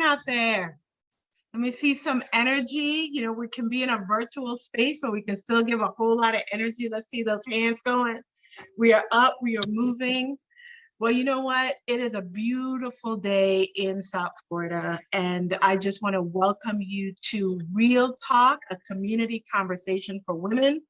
out there? Let me see some energy. You know, we can be in a virtual space, so we can still give a whole lot of energy. Let's see those hands going. We are up, we are moving. Well, you know what? It is a beautiful day in South Florida, and I just want to welcome you to Real Talk, a community conversation for women.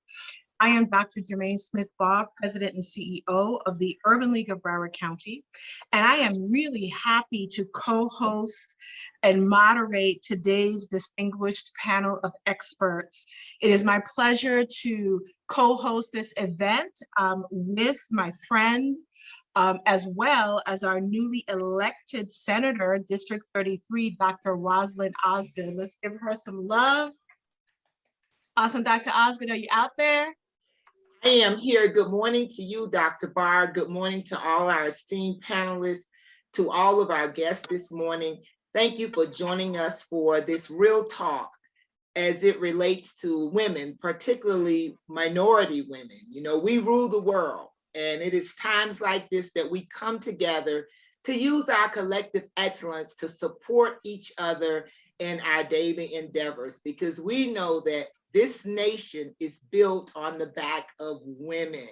I am Dr. Germaine Smith-Baugh, President and CEO of the Urban League of Broward County, and I am really happy to co-host and moderate today's distinguished panel of experts. It is my pleasure to co-host this event with my friend, as well as our newly elected Senator, District 33, Dr. Rosalind Osgood. Let's give her some love. Awesome, Dr. Osgood, are you out there? I am here. Good morning to you, Dr. Barr. Good morning to all our esteemed panelists, to all of our guests this morning. Thank you for joining us for this Real Talk as it relates to women, particularly minority women. You know, we rule the world, and it is times like this that we come together to use our collective excellence to support each other in our daily endeavors, because we know that this nation is built on the back of women.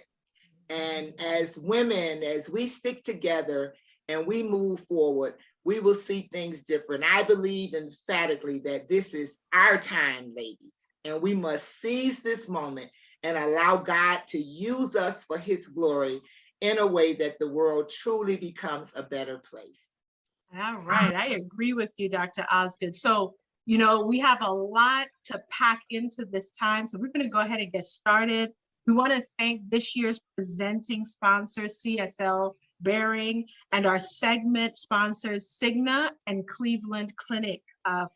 And as women, as we stick together and we move forward, we will see things different. I believe emphatically that this is our time, ladies, and we must seize this moment and allow God to use us for his glory in a way that the world truly becomes a better place. All right, I agree with you, Dr. Osgood. So, you know, we have a lot to pack into this time, so we're going to go ahead and get started. We want to thank this year's presenting sponsors, CSL Behring, and our segment sponsors, Cigna and Cleveland Clinic,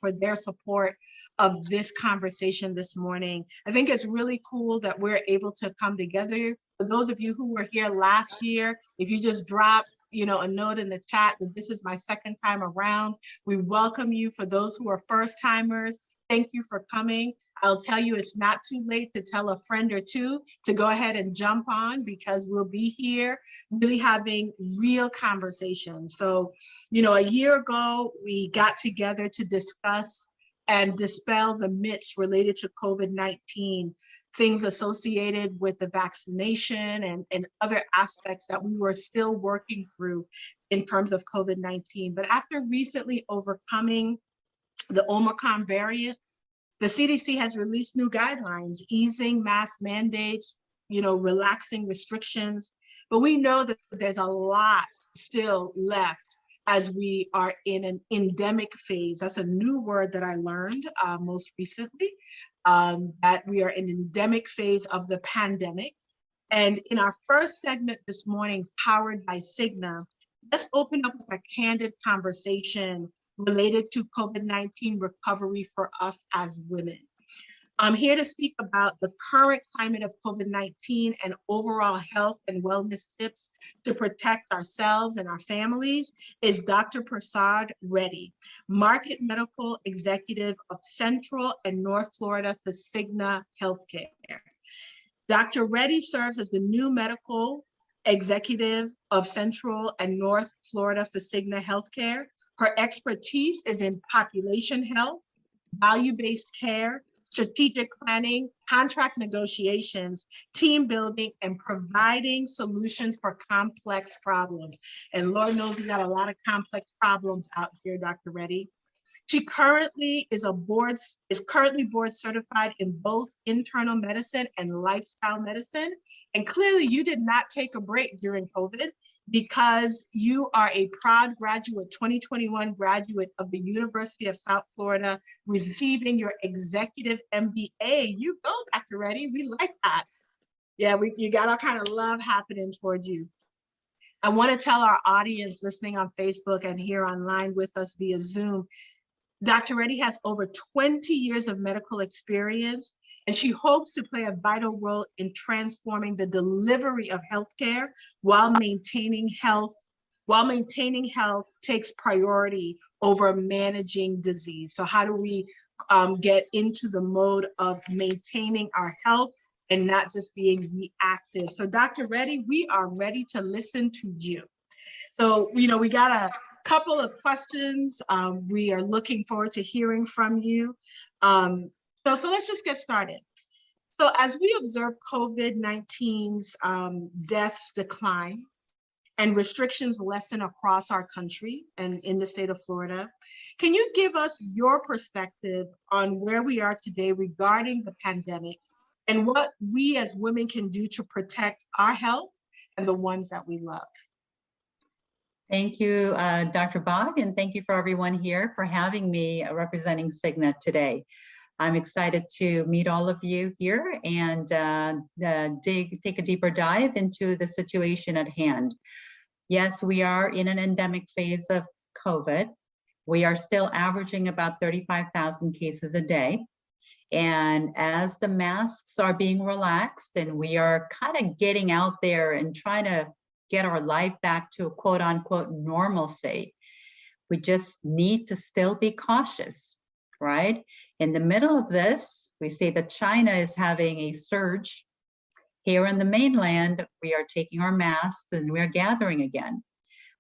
for their support of this conversation this morning. I think it's really cool that we're able to come together. For those of you who were here last year, if you just drop a note in the chat that this is my second time around, we welcome you. For those who are first timers, thank you for coming. I'll tell you, it's not too late to tell a friend or two to go ahead and jump on, because we'll be here really having real conversations. So, you know, a year ago, we got together to discuss and dispel the myths related to COVID-19, things associated with the vaccination and other aspects that we were still working through in terms of COVID-19. But after recently overcoming the Omicron variant, the CDC has released new guidelines, easing mask mandates, relaxing restrictions. But we know that there's a lot still left as we are in an endemic phase. That's a new word that I learned most recently, that we are in an endemic phase of the pandemic. And in our first segment this morning, powered by Cigna, let's open up with a candid conversation related to COVID-19 recovery for us as women. I'm here to speak about the current climate of COVID-19 and overall health and wellness tips to protect ourselves and our families is Dr. Prasad Reddy, Market Medical Executive of Central and North Florida for Cigna Healthcare. Dr. Reddy serves as the new medical executive of Central and North Florida for Cigna Healthcare. Her expertise is in population health, value-based care, strategic planning, contract negotiations, team building, and providing solutions for complex problems. And Lord knows we got a lot of complex problems out here, Dr. Reddy. She currently is board certified in both internal medicine and lifestyle medicine. And clearly you did not take a break during COVID, because you are a proud graduate, 2021 graduate of the University of South Florida, receiving your executive MBA. You go, Dr. Reddy, we like that. Yeah, you got all kind of love happening towards you. I want to tell our audience listening on Facebook and here online with us via Zoom, Dr. Reddy has over 20 years of medical experience, and she hopes to play a vital role in transforming the delivery of healthcare while maintaining health takes priority over managing disease. So how do we get into the mode of maintaining our health and not just being reactive? So Dr. Reddy, we are ready to listen to you. So, we got a couple of questions. We are looking forward to hearing from you. So let's just get started. So as we observe COVID-19's deaths decline and restrictions lessen across our country and in the state of Florida, can you give us your perspective on where we are today regarding the pandemic and what we as women can do to protect our health and the ones that we love? Thank you, Dr. Baugh, and thank you for everyone here for having me representing Cigna today. I'm excited to meet all of you here and take a deeper dive into the situation at hand. Yes, we are in an endemic phase of COVID. We are still averaging about 35,000 cases a day. And as the masks are being relaxed and we are kind of getting out there and trying to get our life back to a quote unquote normalcy, we just need to still be cautious, right? In the middle of this, we see that China is having a surge. Here in the mainland, we are taking our masks and we're gathering again.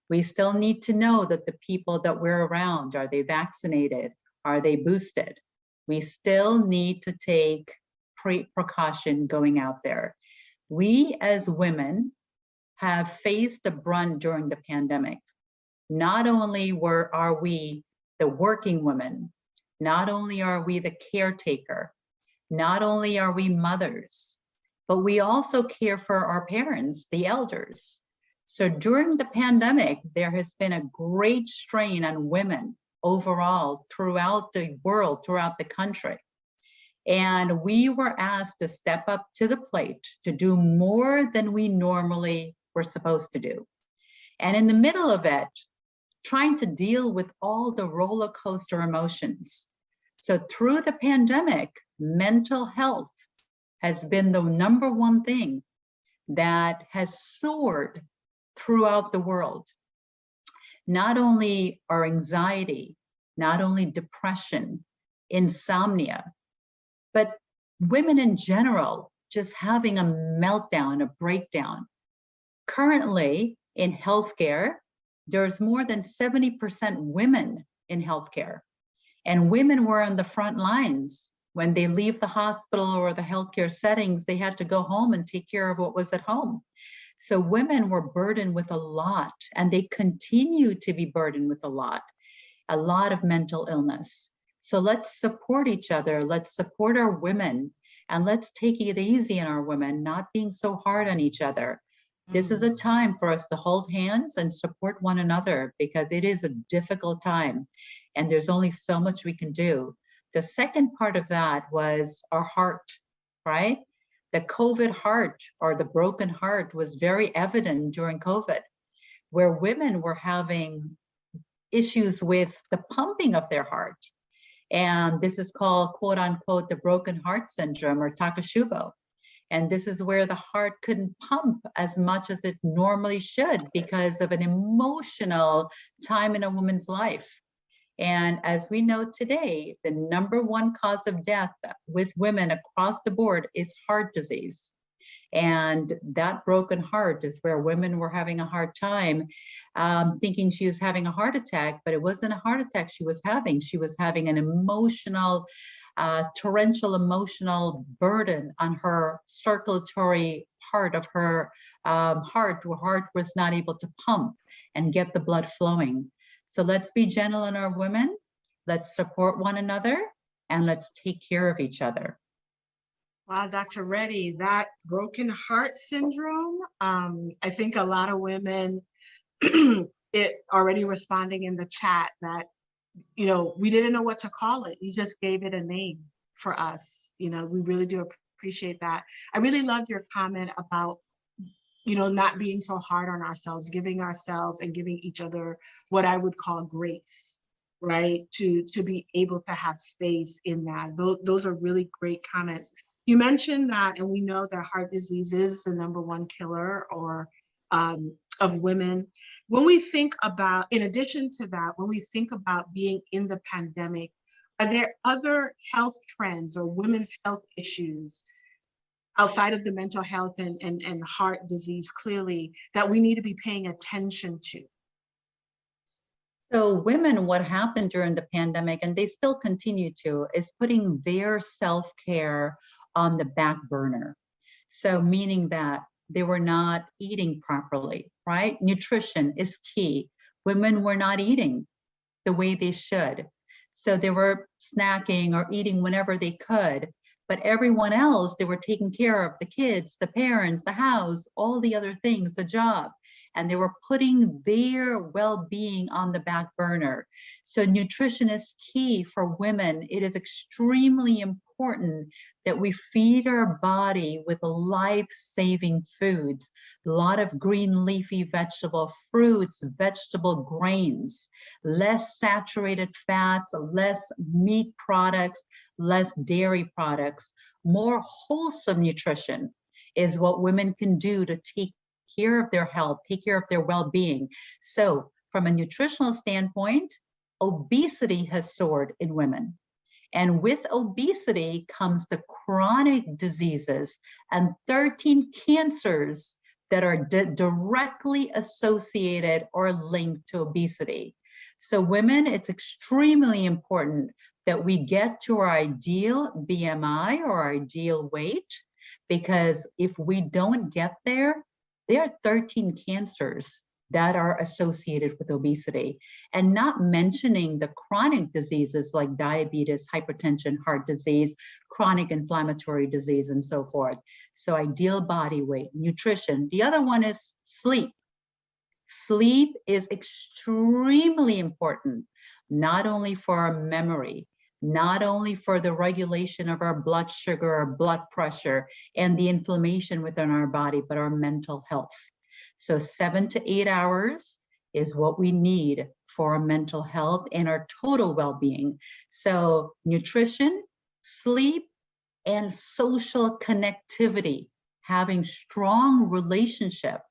We still need to know that the people that we're around, are they vaccinated? Are they boosted? We still need to take precaution going out there. We as women have faced the brunt during the pandemic. Not only are we the working women, not only are we the caretaker, not only are we mothers, but we also care for our parents, the elders. So during the pandemic, there has been a great strain on women overall throughout the world, throughout the country. And we were asked to step up to the plate to do more than we normally were supposed to do. And in the middle of it, trying to deal with all the roller coaster emotions. So through the pandemic, mental health has been the number one thing that has soared throughout the world. Not only our anxiety, not only depression, insomnia, but women in general just having a meltdown, a breakdown. Currently in healthcare, there's more than 70% women in healthcare. And women were on the front lines. When they leave the hospital or the healthcare settings, they had to go home and take care of what was at home. So women were burdened with a lot, and they continue to be burdened with a lot of mental illness. So let's support each other. Let's support our women, and let's take it easy on our women, not being so hard on each other. This is a time for us to hold hands and support one another, because it is a difficult time and there's only so much we can do. The second part of that was our heart, right? The COVID heart, or the broken heart, was very evident during COVID, where women were having issues with the pumping of their heart. And this is called, quote unquote, the broken heart syndrome, or Takashubo. And this is where the heart couldn't pump as much as it normally should because of an emotional time in a woman's life. And as we know today, the number one cause of death with women across the board is heart disease. And that broken heart is where women were having a hard time thinking she was having a heart attack, but it wasn't a heart attack she was having. She was having an emotional, torrential emotional burden on her circulatory part of her heart. Her heart was not able to pump and get the blood flowing. So let's be gentle on our women, let's support one another, and let's take care of each other. Wow, Dr. Reddy, that broken heart syndrome, I think a lot of women it already responding in the chat that, you know, we didn't know what to call it. You just gave it a name for us. You know, we really do appreciate that. I really loved your comment about, you know, not being so hard on ourselves, giving ourselves and giving each other what I would call grace, right? To be able to have space in that. Those are really great comments. You mentioned that, and we know that heart disease is the number one killer or of women. When we think about, in addition to that, when we think about being in the pandemic, are there other health trends or women's health issues outside of the mental health and heart disease clearly that we need to be paying attention to? So women, what happened during the pandemic, and they still continue to, is putting their self-care on the back burner. So meaning that they were not eating properly, right? Nutrition is key. Women were not eating the way they should. So they were snacking or eating whenever they could, but everyone else, they were taking care of the kids, the parents, the house, all the other things, the job, and they were putting their well-being on the back burner. So nutrition is key for women. It is extremely important that we feed our body with life-saving foods, a lot of green leafy vegetable, fruits, vegetable grains, less saturated fats, less meat products, less dairy products. More wholesome nutrition is what women can do to take care of their health, take care of their well-being. So from a nutritional standpoint, obesity has soared in women. And with obesity comes the chronic diseases and 13 cancers that are directly associated or linked to obesity. So women, it's extremely important that we get to our ideal BMI or our ideal weight, because if we don't get there, there are 13 cancers that are associated with obesity, and not mentioning the chronic diseases like diabetes, hypertension, heart disease, chronic inflammatory disease, and so forth. So ideal body weight, nutrition. The other one is sleep. Sleep is extremely important, not only for our memory, not only for the regulation of our blood sugar, our blood pressure, and the inflammation within our body, but our mental health. So 7 to 8 hours is what we need for our mental health and our total well-being. So nutrition, sleep, and social connectivity, having strong relationship,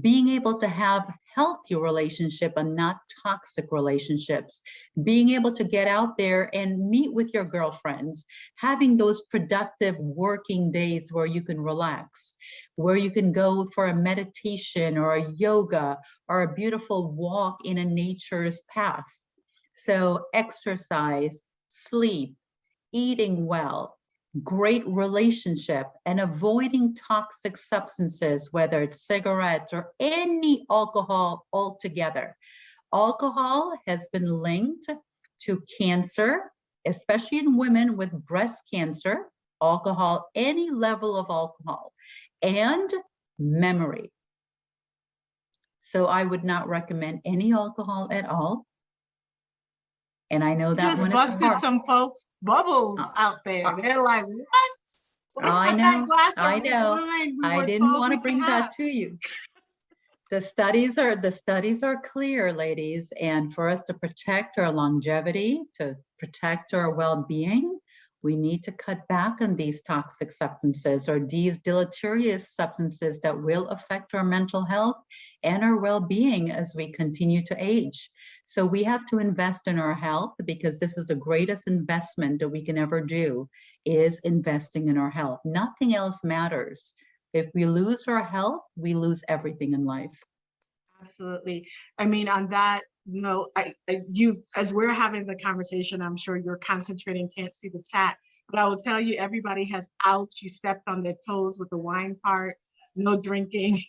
being able to have healthy relationship and not toxic relationships, being able to get out there and meet with your girlfriends, having those productive working days where you can relax, where you can go for a meditation or a yoga or a beautiful walk in a nature's path. So exercise, sleep, eating well, great relationship, and avoiding toxic substances, whether it's cigarettes or any alcohol altogether. Alcohol has been linked to cancer, especially in women with breast cancer, alcohol, any level of alcohol, and memory. So I would not recommend any alcohol at all. And I know that just one busted is some folks' bubbles out there. They're like, what? I know, I know. I didn't want to bring that to you. The studies are clear, ladies, and for us to protect our longevity, to protect our well-being, we need to cut back on these toxic substances or these deleterious substances that will affect our mental health and our well-being as we continue to age. So we have to invest in our health, because this is the greatest investment that we can ever do, is investing in our health. Nothing else matters. If we lose our health, we lose everything in life. Absolutely. I mean, on that note, you, as we're having the conversation, I'm sure you're concentrating, can't see the chat, but I will tell you, everybody has outs. You stepped on their toes with the wine part, no drinking.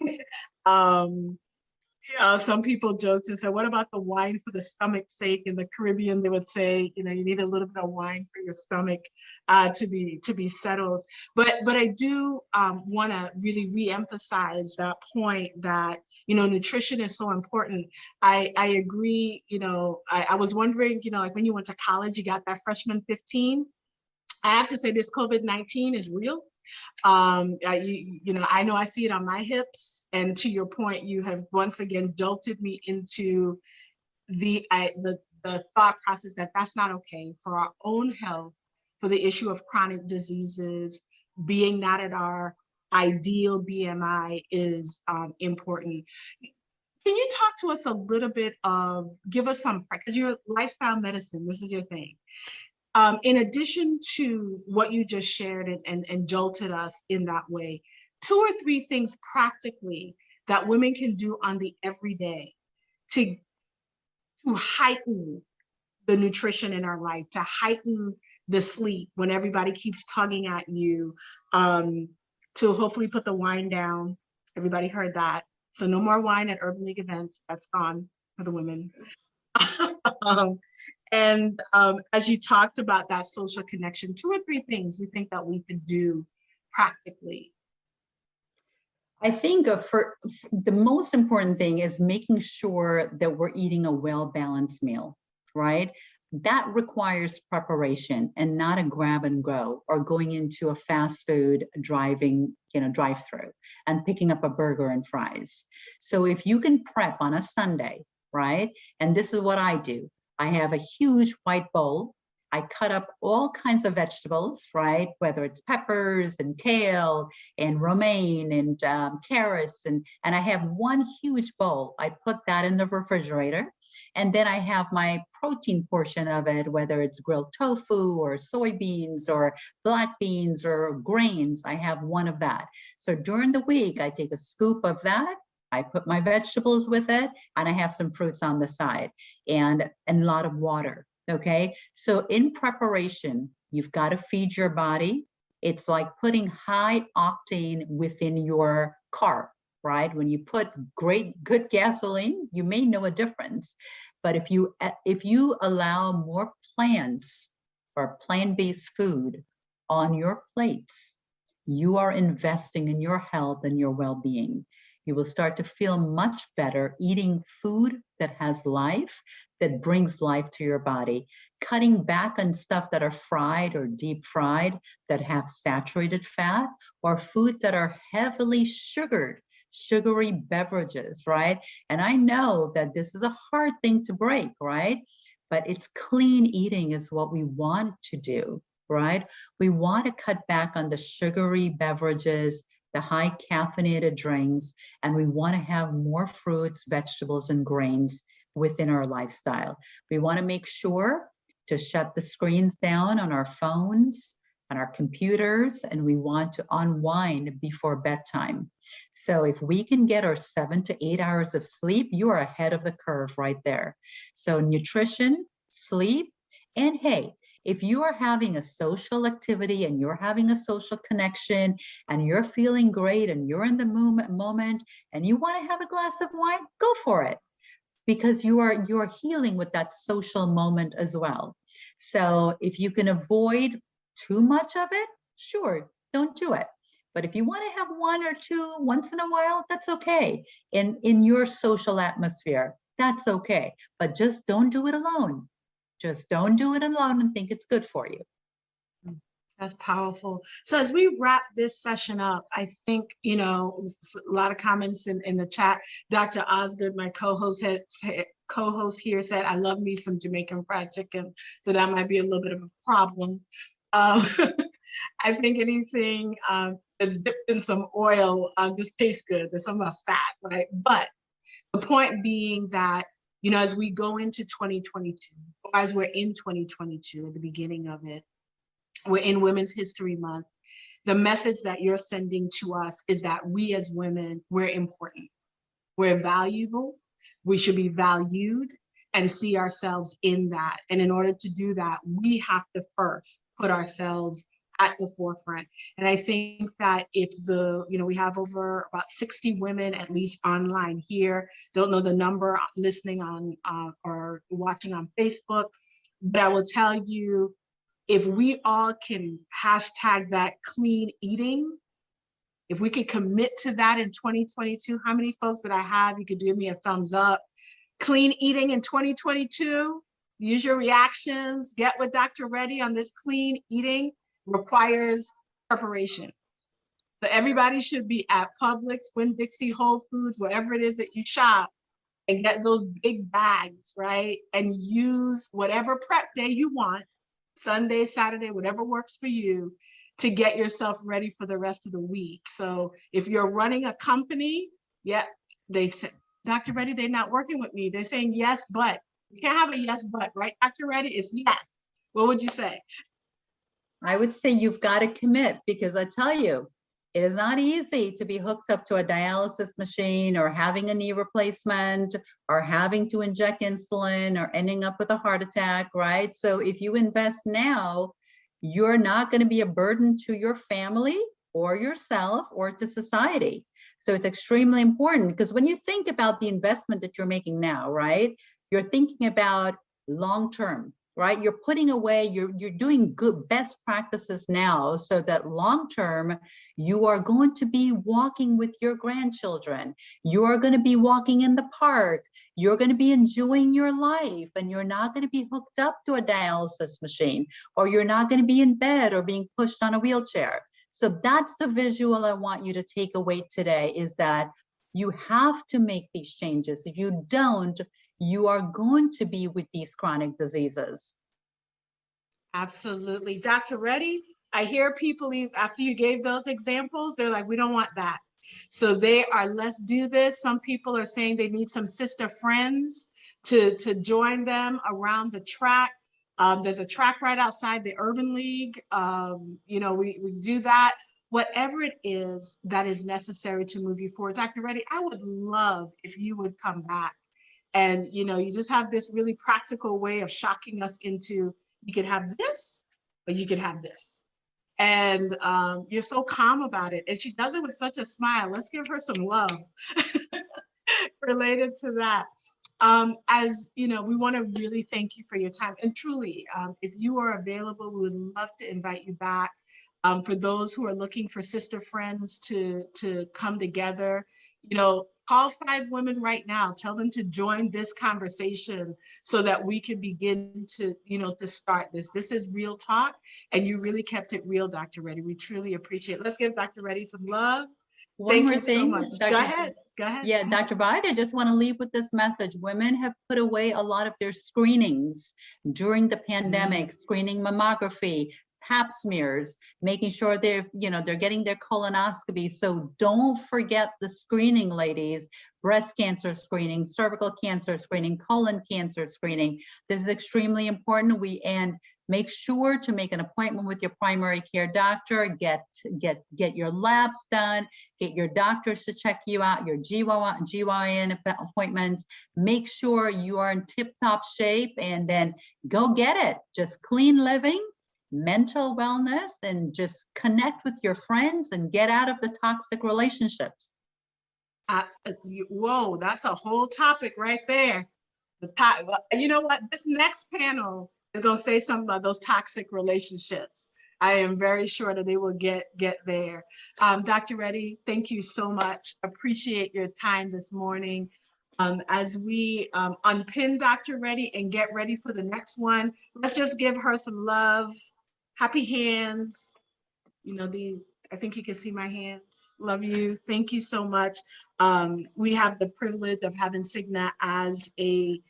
Some people joked and said, what about the wine for the stomach's sake? In the Caribbean, they would say, you know, you need a little bit of wine for your stomach to be settled. But I do want to really re-emphasize that point that, you know, nutrition is so important. I agree. You know, I was wondering, you know, like when you went to college, you got that freshman 15. I have to say this COVID-19 is real. You know, I know I see it on my hips, and to your point, you have once again jolted me into the thought process that that's not okay for our own health, for the issue of chronic diseases, being not at our ideal BMI is important. Can you talk to us a little bit of, give us some, because you're lifestyle medicine, this is your thing. In addition to what you just shared and jolted us in that way, 2 or 3 things practically that women can do on the everyday to to heighten the nutrition in our life, to heighten the sleep when everybody keeps tugging at you, to hopefully put the wine down. Everybody heard that. So no more wine at Urban League events. That's gone for the women. As you talked about that social connection, 2 or 3 things you think that we could do practically. I think for the most important thing is making sure that we're eating a well-balanced meal, right? That requires preparation and not a grab and go or going into a fast food drive-through and picking up a burger and fries. So if you can prep on a Sunday, right? And this is what I do. I have a huge white bowl. I cut up all kinds of vegetables, right? Whether it's peppers and kale and romaine and carrots. And I have one huge bowl. I put that in the refrigerator. And then I have my protein portion of it, whether it's grilled tofu or soybeans or black beans or grains. I have one of that. So during the week, I take a scoop of that. I put my vegetables with it, and I have some fruits on the side and a lot of water. Okay, so in preparation, you've got to feed your body. It's like putting high octane within your car, right? When you put good gasoline, you may know a difference. But if you allow more plants or plant-based food on your plates, you are investing in your health and your well-being. You will start to feel much better eating food that has life, that brings life to your body, cutting back on stuff that are fried or deep fried, that have saturated fat, or foods that are heavily sugared, sugary beverages, right? And I know that this is a hard thing to break, right? But it's clean eating is what we want to do, right? We want to cut back on the sugary beverages, the high caffeinated drinks, and we want to have more fruits, vegetables, and grains within our lifestyle. We want to make sure to shut the screens down on our phones, on our computers, and we want to unwind before bedtime. So if we can get our 7 to 8 hours of sleep, you are ahead of the curve right there. So nutrition, sleep, and hey, if you are having a social activity and you're having a social connection and you're feeling great and you're in the moment and you want to have a glass of wine, go for it, because you are healing with that social moment as well. So if you can avoid too much of it, sure, don't do it. But if you want to have 1 or 2 once in a while, that's okay. In your social atmosphere, that's okay. But just don't do it alone. Just don't do it alone and think it's good for you. That's powerful. So as we wrap this session up, I think, a lot of comments in the chat. Dr. Osgood, my co-host here said, I love me some Jamaican fried chicken. So that might be a little bit of a problem. I think anything that's dipped in some oil just tastes good. There's some fat, right? But the point being that, as we go into 2022, or as we're in 2022, at the beginning of it, we're in Women's History Month. The message that you're sending to us is that we as women, we're important. We're valuable. We should be valued and see ourselves in that. And in order to do that, we have to first put ourselves at the forefront. And I think that if we have over about 60 women at least online here, don't know the number listening on or watching on Facebook, but I will tell you, if we all can hashtag that clean eating, if we could commit to that in 2022, how many folks would I have? You could give me a thumbs up. Clean eating in 2022, use your reactions, get with Dr. Reddy on this clean eating. Requires preparation. So everybody should be at Publix, Winn-Dixie, Whole Foods, wherever it is that you shop, and get those big bags, right? And use whatever prep day you want, Sunday, Saturday, whatever works for you, to get yourself ready for the rest of the week. So if you're running a company, they said, Dr. Reddy, they're not working with me. They're saying yes, but. You can't have a yes, but, right, Dr. Reddy? It's yes. What would you say? I would say you've got to commit, because I tell you, It is not easy to be hooked up to a dialysis machine or having a knee replacement or having to inject insulin or ending up with a heart attack, right? So if you invest now, you're not going to be a burden to your family or yourself or to society. So it's extremely important, because when you think about the investment that you're making now, right, you're thinking about long-term, right? You're putting away, you're doing good best practices now so that long-term you are going to be walking with your grandchildren. You're going to be walking in the park. You're going to be enjoying your life, and you're not going to be hooked up to a dialysis machine, or you're not going to be in bed or being pushed on a wheelchair. So that's the visual I want you to take away today, is that you have to make these changes. If you don't, you are going to be with these chronic diseases. Absolutely. Dr. Reddy, I hear people, after you gave those examples, they're like, we don't want that. So they are, let's do this. Some people are saying they need some sister friends to join them around the track. There's a track right outside the Urban League. We do that. Whatever it is that is necessary to move you forward. Dr. Reddy, I would love if you would come back. And, you just have this really practical way of shocking us into, you could have this, or you could have this. And you're so calm about it. And she does it with such a smile. Let's give her some love related to that. We want to really thank you for your time. And truly, if you are available, we would love to invite you back. For those who are looking for sister friends to come together, call 5 women right now. Tell them to join this conversation so that we can begin to, to start this. This is real talk, and you really kept it real, Dr. Reddy. We truly appreciate it. Let's give Dr. Reddy some love. One more thing, so much. Go ahead. Yeah, Dr. Baugh, I just want to leave with this message. Women have put away a lot of their screenings during the pandemic, screening mammography, pap smears, making sure they're getting their colonoscopy. So don't forget the screening, ladies. Breast cancer screening, cervical cancer screening, colon cancer screening. This is extremely important. And make sure to make an appointment with your primary care doctor. Get your labs done. Get your doctors to check you out. Your GYN appointments. Make sure you are in tip-top shape, and then go get it. Just clean living, mental wellness, and just connect with your friends and get out of the toxic relationships. Whoa, that's a whole topic right there. You know what? This next panel is going to say something about those toxic relationships. I am very sure that they will get there. Dr. Reddy, thank you so much. Appreciate your time this morning. As we unpin Dr. Reddy and get ready for the next one, let's just give her some love. Happy hands. I think you can see my hands. Love you. Thank you so much. We have the privilege of having Cigna as a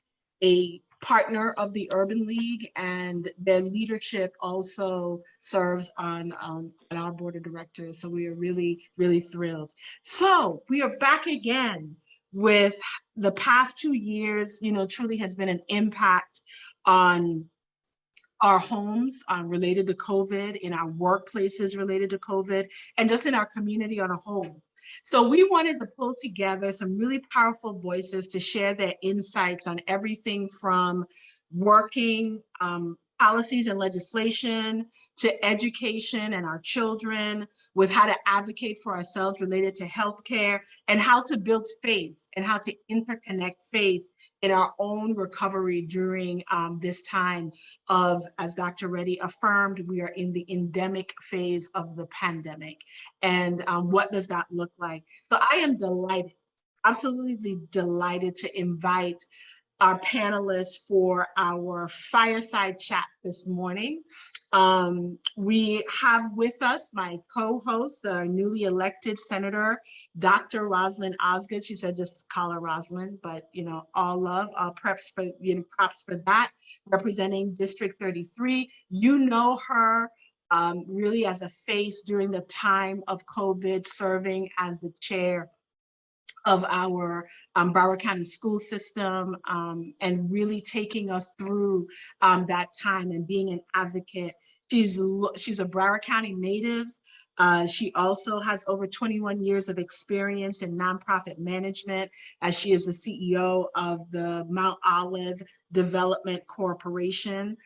partner of the Urban League, and their leadership also serves on our board of directors. So we are really, really thrilled. So we are back again with the past 2 years, truly has been an impact on our homes related to COVID, in our workplaces related to COVID, and just in our community on a whole. So we wanted to pull together some really powerful voices to share their insights on everything from working policies and legislation to education and our children, with how to advocate for ourselves related to healthcare, and how to build faith and how to interconnect faith in our own recovery during this time of, as Dr. Reddy affirmed, we are in the endemic phase of the pandemic. And what does that look like? So I am delighted, absolutely delighted to invite our panelists for our fireside chat this morning. We have with us my co-host, the newly elected Senator, Dr. Rosalind Osgood. She said just call her Rosalind, but all love, all props for that. Representing District 33. You know her really as a face during the time of COVID, serving as the chair of our Broward County school system, and really taking us through that time and being an advocate. She's a Broward County native. She also has over 21 years of experience in nonprofit management, as she is the CEO of the Mount Olive Development Corporation.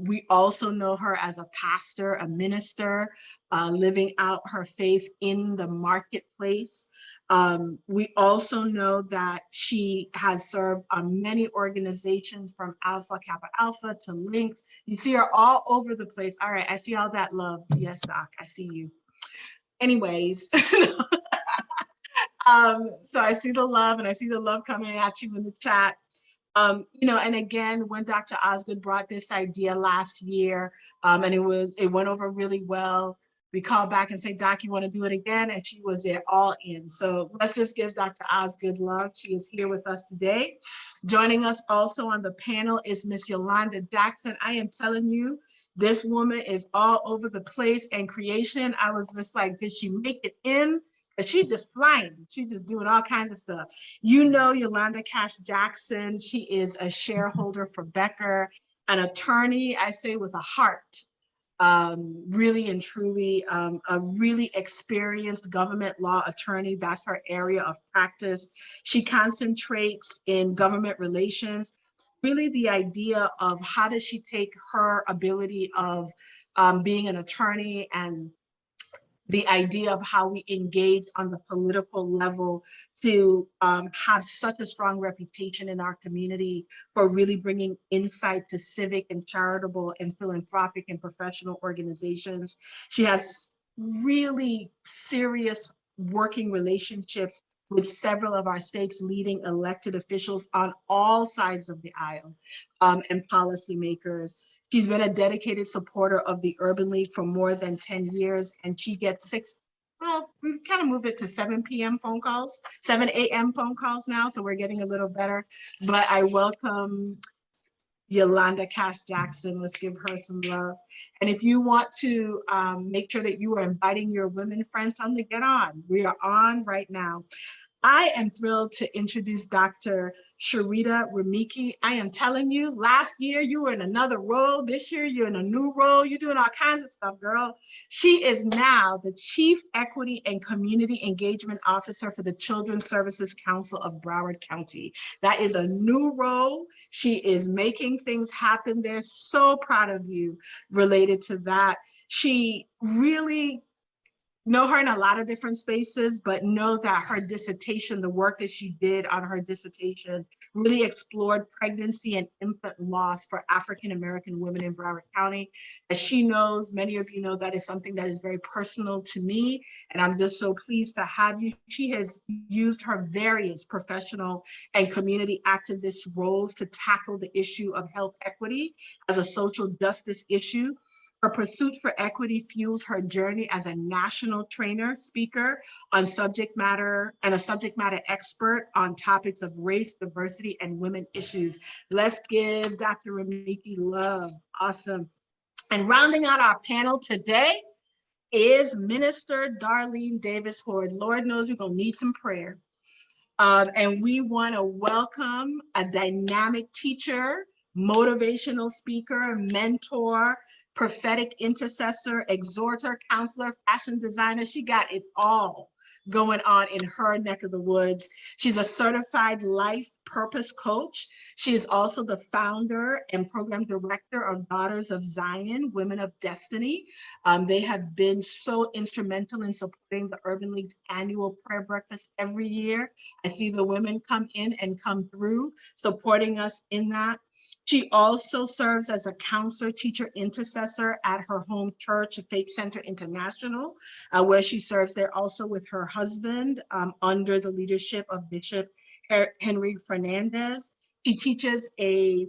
We also know her as a pastor, a minister, living out her faith in the marketplace. We also know that she has served on many organizations, from Alpha Kappa Alpha to Links. You see her all over the place. All right, I see all that love. Yes, Doc, I see you. Anyways, so I see the love, and I see the love coming at you in the chat. You know, and again, when Dr. Osgood brought this idea last year, and it went over really well, we called back and say, Doc, you want to do it again? And she was there all in. So let's just give Dr. Osgood love. She is here with us today. Joining us also on the panel is Miss Yolanda Jackson. I am telling you, this woman is all over the place and creation. I was just like, did she make it in? She's just flying. She's just doing all kinds of stuff. You know Yolanda Cash Jackson. She is a shareholder for Becker, an attorney, I say, with a heart. Really and truly a really experienced government law attorney. That's her area of practice. She concentrates in government relations. Really the idea of how does she take her ability of being an attorney and the idea of how we engage on the political level to have such a strong reputation in our community for really bringing insight to civic and charitable and philanthropic and professional organizations. She has really serious working relationships with several of our state's leading elected officials on all sides of the aisle and policymakers. She's been a dedicated supporter of the Urban League for more than 10 years, and she gets we've kind of moved it to 7 p.m. phone calls, 7 a.m. phone calls now, so we're getting a little better. But I welcome Yolanda Cash Jackson. Let's give her some love. And if you want to make sure that you are inviting your women friends, tell them to get on. We are on right now. I am thrilled to introduce Dr. Sharita Remiki. I am telling you, last year you were in another role. This year you're in a new role. You're doing all kinds of stuff, girl. She is now the Chief Equity and Community Engagement Officer for the Children's Services Council of Broward County. That is a new role. She is making things happen. They're so proud of you related to that. She really know her in a lot of different spaces, but know that her dissertation, the work that she did on her dissertation, really explored pregnancy and infant loss for African-American women in Broward County. As she knows, many of you know, that is something that is very personal to me, and I'm just so pleased to have you. She has used her various professional and community activist roles to tackle the issue of health equity as a social justice issue. Her pursuit for equity fuels her journey as a national trainer, speaker on subject matter, and a subject matter expert on topics of race, diversity, and women issues. Let's give Dr. Remiki love. Awesome. And rounding out our panel today is Minister Darlene Davis Hoard. Lord knows we're gonna need some prayer. And we wanna welcome a dynamic teacher, motivational speaker, mentor, prophetic intercessor, exhorter, counselor, fashion designer. She got it all going on in her neck of the woods. She's a certified life purpose coach. She is also the founder and program director of Daughters of Zion, Women of Destiny. They have been so instrumental in supporting the Urban League's annual prayer breakfast every year. I see the women come in and come through, supporting us in that. She also serves as a counselor, teacher, intercessor at her home church, Faith Center International, where she serves there also with her husband under the leadership of Bishop Henry Fernandez. She teaches a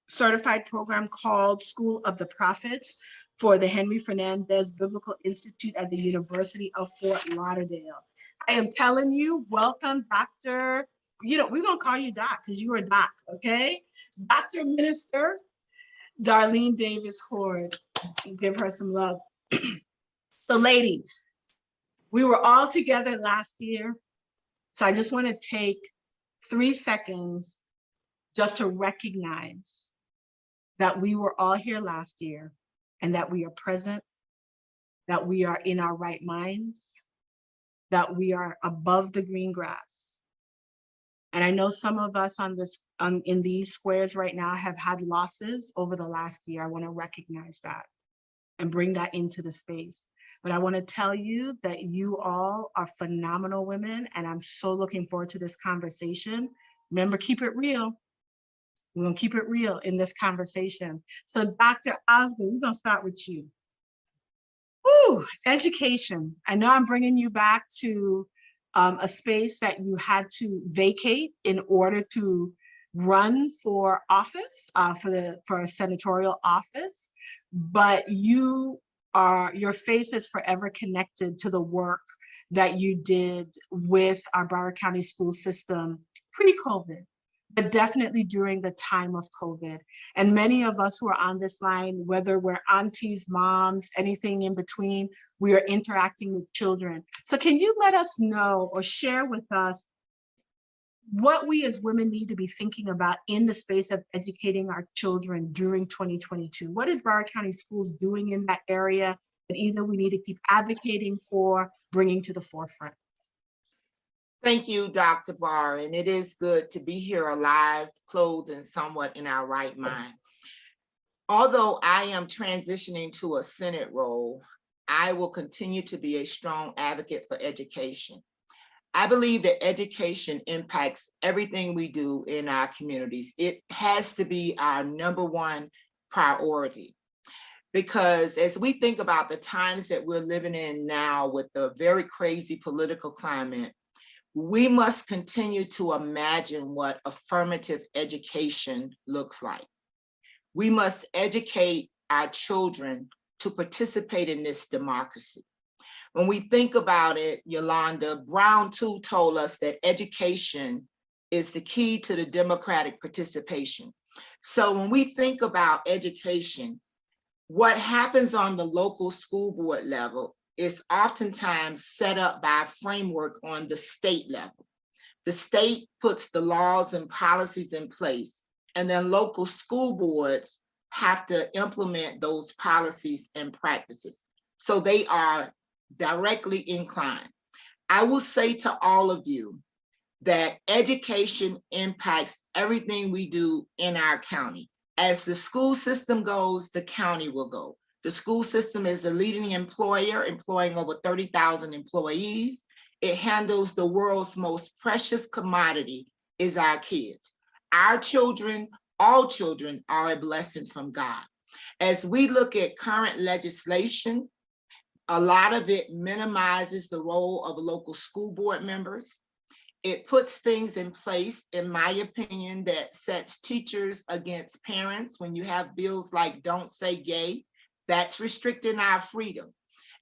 certified program called School of the Prophets for the Henry Fernandez Biblical Institute at the University of Fort Lauderdale. I am telling you, welcome, Dr. We're gonna call you Doc because you are Doc, okay? Dr. Minister Darlene Davis Hoard. Give her some love. So ladies, we were all together last year. So I just want to take 3 seconds just to recognize that we were all here last year. and that we are present, that we are in our right minds, that we are above the green grass. And I know some of us in these squares right now have had losses over the last year. I want to recognize that and bring that into the space. But I want to tell you that you all are phenomenal women, and I'm so looking forward to this conversation. Remember, keep it real. We're going to keep it real in this conversation. So Dr. Osgood, we're going to start with you. Ooh, education. I know I'm bringing you back to a space that you had to vacate in order to run for office, for a senatorial office, but your face is forever connected to the work that you did with our Broward County school system pre-COVID, but definitely during the time of COVID. And many of us who are on this line, whether we're aunties, moms, anything in between, we are interacting with children. So can you let us know or share with us what we as women need to be thinking about in the space of educating our children during 2022? What is Broward County Schools doing in that area that either we need to keep advocating for, bringing to the forefront? Thank you, Dr. Baugh, and it is good to be here alive, clothed, and somewhat in our right mind. Although I am transitioning to a Senate role, I will continue to be a strong advocate for education. I believe that education impacts everything we do in our communities. It has to be our #1 priority. Because as we think about the times that we're living in now with the very crazy political climate, we must continue to imagine what affirmative education looks like. We must educate our children to participate in this democracy. When we think about it, Yolanda, Brown too told us that education is the key to the democratic participation. So when we think about education, what happens on the local school board level is oftentimes set up by a framework on the state level. The state puts the laws and policies in place, and then local school boards have to implement those policies and practices. So they are directly inclined. I will say to all of you that education impacts everything we do in our county. As the school system goes, the county will go. The school system is the leading employer, employing over 30,000 employees. It handles the world's most precious commodity, is our kids. Our children, all children, are a blessing from God. As we look at current legislation, a lot of it minimizes the role of local school board members. It puts things in place, in my opinion, that sets teachers against parents. When you have bills like Don't Say Gay, that's restricting our freedom.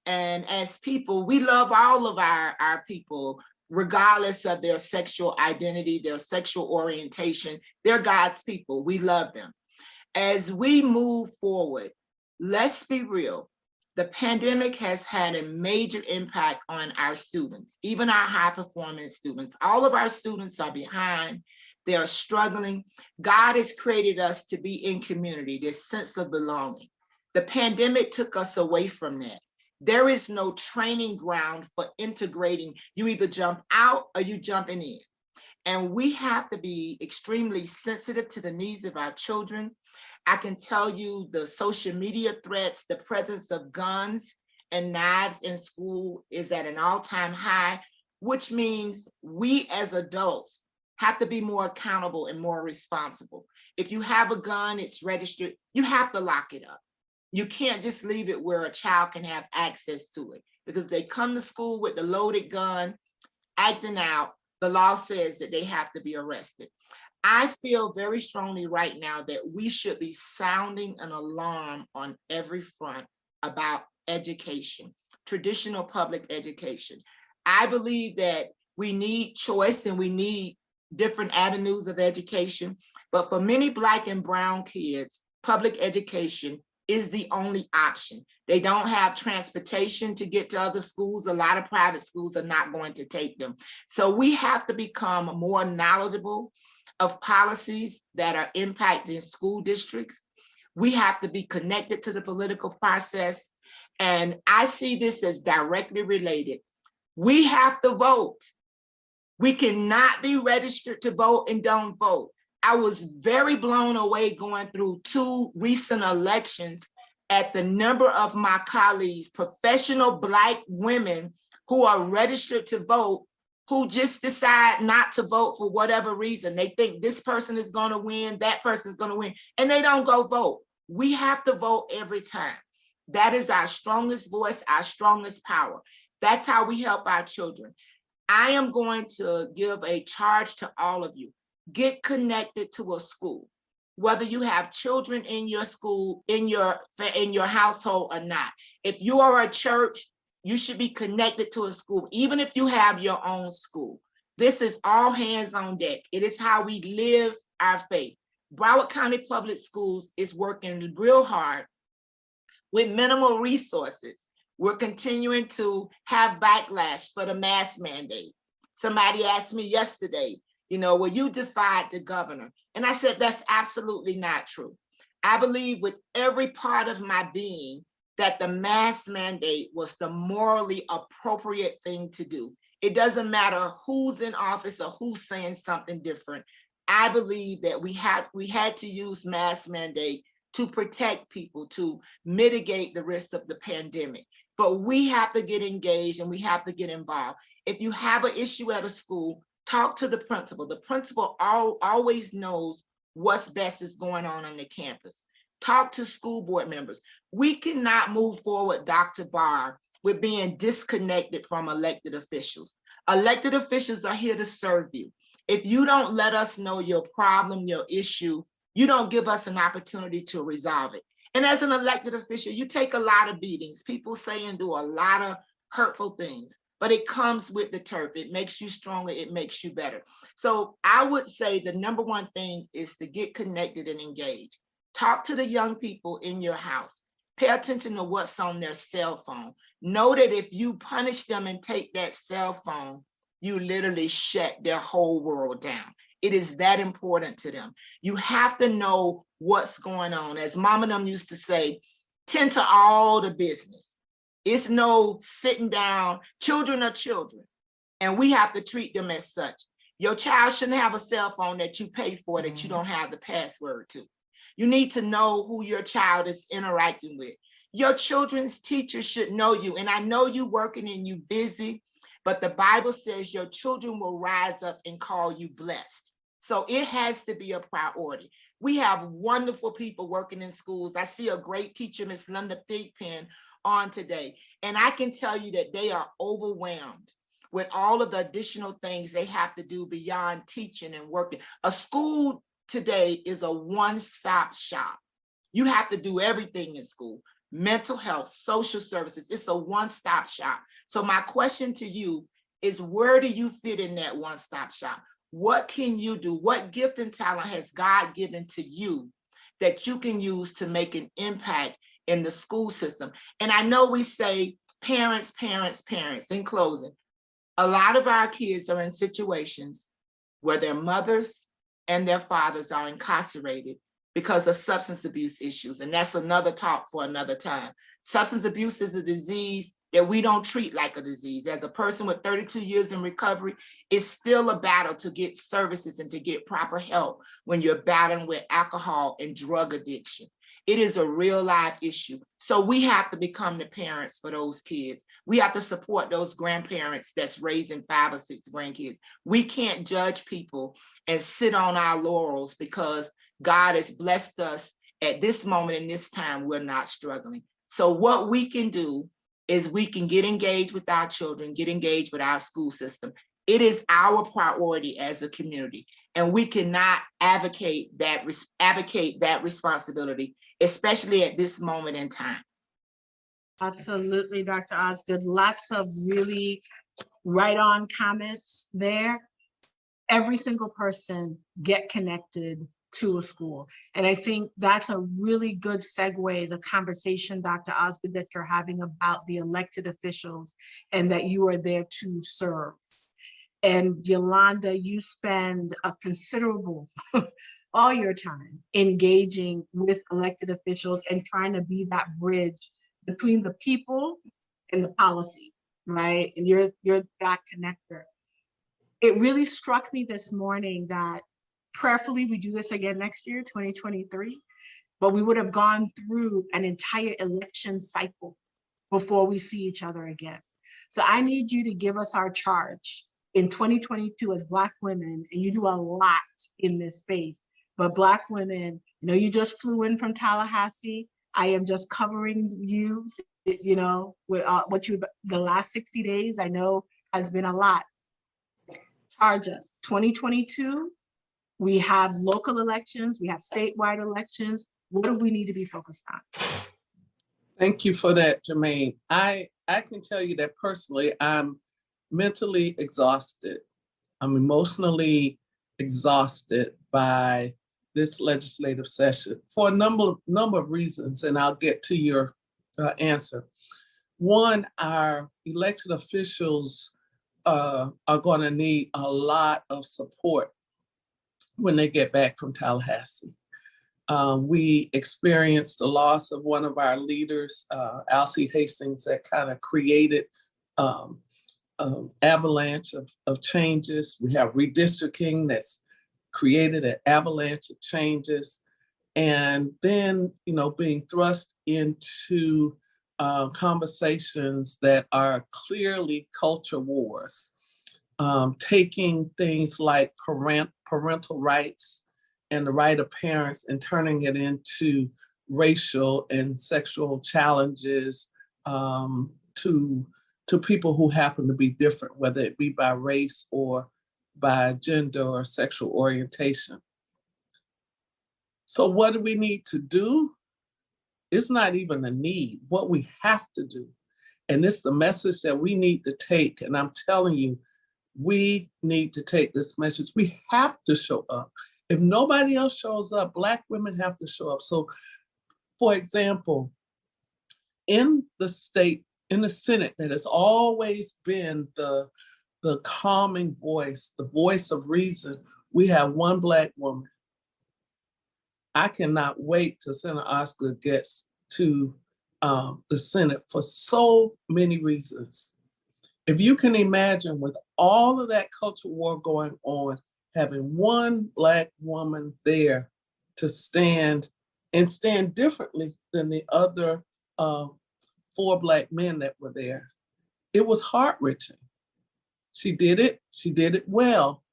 And as people, we love all of our people, regardless of their sexual identity, their sexual orientation. They're God's people. We love them. As we move forward, let's be real. The pandemic has had a major impact on our students, even our high-performing students. All of our students are behind. They are struggling. God has created us to be in community, this sense of belonging. The pandemic took us away from that. There is no training ground for integrating. You either jump out or you jumping in. And we have to be extremely sensitive to the needs of our children. I can tell you the social media threats, the presence of guns and knives in school is at an all-time high, which means we as adults have to be more accountable and more responsible. If you have a gun, it's registered, you have to lock it up. You can't just leave it where a child can have access to it, because they come to school with the loaded gun, acting out. The law says that they have to be arrested. I feel very strongly right now that we should be sounding an alarm on every front about education, traditional public education. I believe that we need choice and we need different avenues of education, but for many Black and brown kids, public education is the only option. They don't have transportation to get to other schools. A lot of private schools are not going to take them. So we have to become more knowledgeable of policies that are impacting school districts. We have to be connected to the political process. And I see this as directly related. We have to vote. We cannot be registered to vote and don't vote. I was very blown away going through 2 recent elections at the number of my colleagues, professional Black women who are registered to vote, who just decide not to vote for whatever reason. They think this person is going to win, that person is going to win, and they don't go vote. We have to vote every time. That is our strongest voice, our strongest power. That's how we help our children. I am going to give a charge to all of you. Get connected to a school, whether you have children in your school, in your household or not. If you are a church, you should be connected to a school, even if you have your own school. This is all hands on deck. It is how we live our faith. Broward County Public Schools is working real hard with minimal resources. We're continuing to have backlash for the mask mandate. Somebody asked me yesterday, well, you defied the governor. And I said, that's absolutely not true. I believe with every part of my being that the mask mandate was the morally appropriate thing to do. It doesn't matter who's in office or who's saying something different. I believe that we had to use mask mandate to protect people, to mitigate the risks of the pandemic. But we have to get engaged and we have to get involved. If you have an issue at a school, talk to the principal. The principal always knows what's best is going on the campus. Talk to school board members. We cannot move forward, Dr. Baugh, with being disconnected from elected officials. Elected officials are here to serve you. If you don't let us know your problem, your issue, you don't give us an opportunity to resolve it. And as an elected official, you take a lot of beatings. People say and do a lot of hurtful things, but it comes with the turf. It makes you stronger. It makes you better. So I would say the number one thing is to get connected and engaged. Talk to the young people in your house. Pay attention to what's on their cell phone. Know that if you punish them and take that cell phone, you literally shut their whole world down. It is that important to them. You have to know what's going on. As Mama and them used to say, tend to all the business. It's no sitting down. Children are children, and we have to treat them as such. Your child shouldn't have a cell phone that you pay for that you don't have the password to. You need to know who your child is interacting with. Your children's teachers should know you. And I know you working and you busy, but the Bible says your children will rise up and call you blessed. So it has to be a priority. We have wonderful people working in schools. I see a great teacher, Miss Linda Thigpen, on today. And I can tell you that they are overwhelmed with all of the additional things they have to do beyond teaching and working. A school today is a one-stop shop. You have to do everything in school. Mental health, social services, it's a one-stop shop. So my question to you is, where do you fit in that one-stop shop? What can you do? What gift and talent has God given to you that you can use to make an impact in the school system? And I know we say parents, parents, parents. In closing, a lot of our kids are in situations where their mothers and their fathers are incarcerated because of substance abuse issues. And that's another talk for another time. Substance abuse is a disease that we don't treat like a disease. As a person with 32 years in recovery, it's still a battle to get services and to get proper help when you're battling with alcohol and drug addiction. It is a real life issue. So we have to become the parents for those kids. We have to support those grandparents that's raising 5 or 6 grandkids. We can't judge people and sit on our laurels because God has blessed us at this moment in this time, we're not struggling. So what we can do is we can get engaged with our children, get engaged with our school system. It is our priority as a community, and we cannot advocate that responsibility, especially at this moment in time. Absolutely, Dr. Osgood. Lots of really right on comments there. Every single person get connected to a school. And I think that's a really good segue, the conversation, Dr. Osgood, that you're having about the elected officials and that you are there to serve. And Yolanda, you spend a considerable all your time engaging with elected officials and trying to be that bridge between the people and the policy, right? And you're that connector. It really struck me this morning that prayerfully we do this again next year, 2023, but we would have gone through an entire election cycle before we see each other again. So I need you to give us our charge in 2022 as Black women, and you do a lot in this space, but Black women, you just flew in from Tallahassee. I am just covering you, with what the last 60 days, I know has been a lot. Charge us. 2022, we have local elections, we have statewide elections. What do we need to be focused on? Thank you for that, Germaine. I can tell you that personally, I'm mentally exhausted. I'm emotionally exhausted by this legislative session for a number of reasons, and I'll get to your answer. One, our elected officials are going to need a lot of support when they get back from Tallahassee. We experienced the loss of one of our leaders, Alcee Hastings, that kind of created avalanche of changes. We have redistricting that's created an avalanche of changes. And then, being thrust into conversations that are clearly culture wars, taking things like parental rights and the right of parents and turning it into racial and sexual challenges to people who happen to be different, whether it be by race or by gender or sexual orientation. So what do we need to do? It's not even a need. What we have to do, and it's the message that we need to take, and I'm telling you, we need to take this message. We have to show up. If nobody else shows up, Black women have to show up. So, for example, in the Senate, that has always been the calming voice, the voice of reason, we have one Black woman. I cannot wait till Senator Osgood gets to the Senate for so many reasons. If you can imagine, with all of that culture war going on, having one Black woman there to stand differently than the other 4 Black men that were there, it was heart-wrenching. She did it well,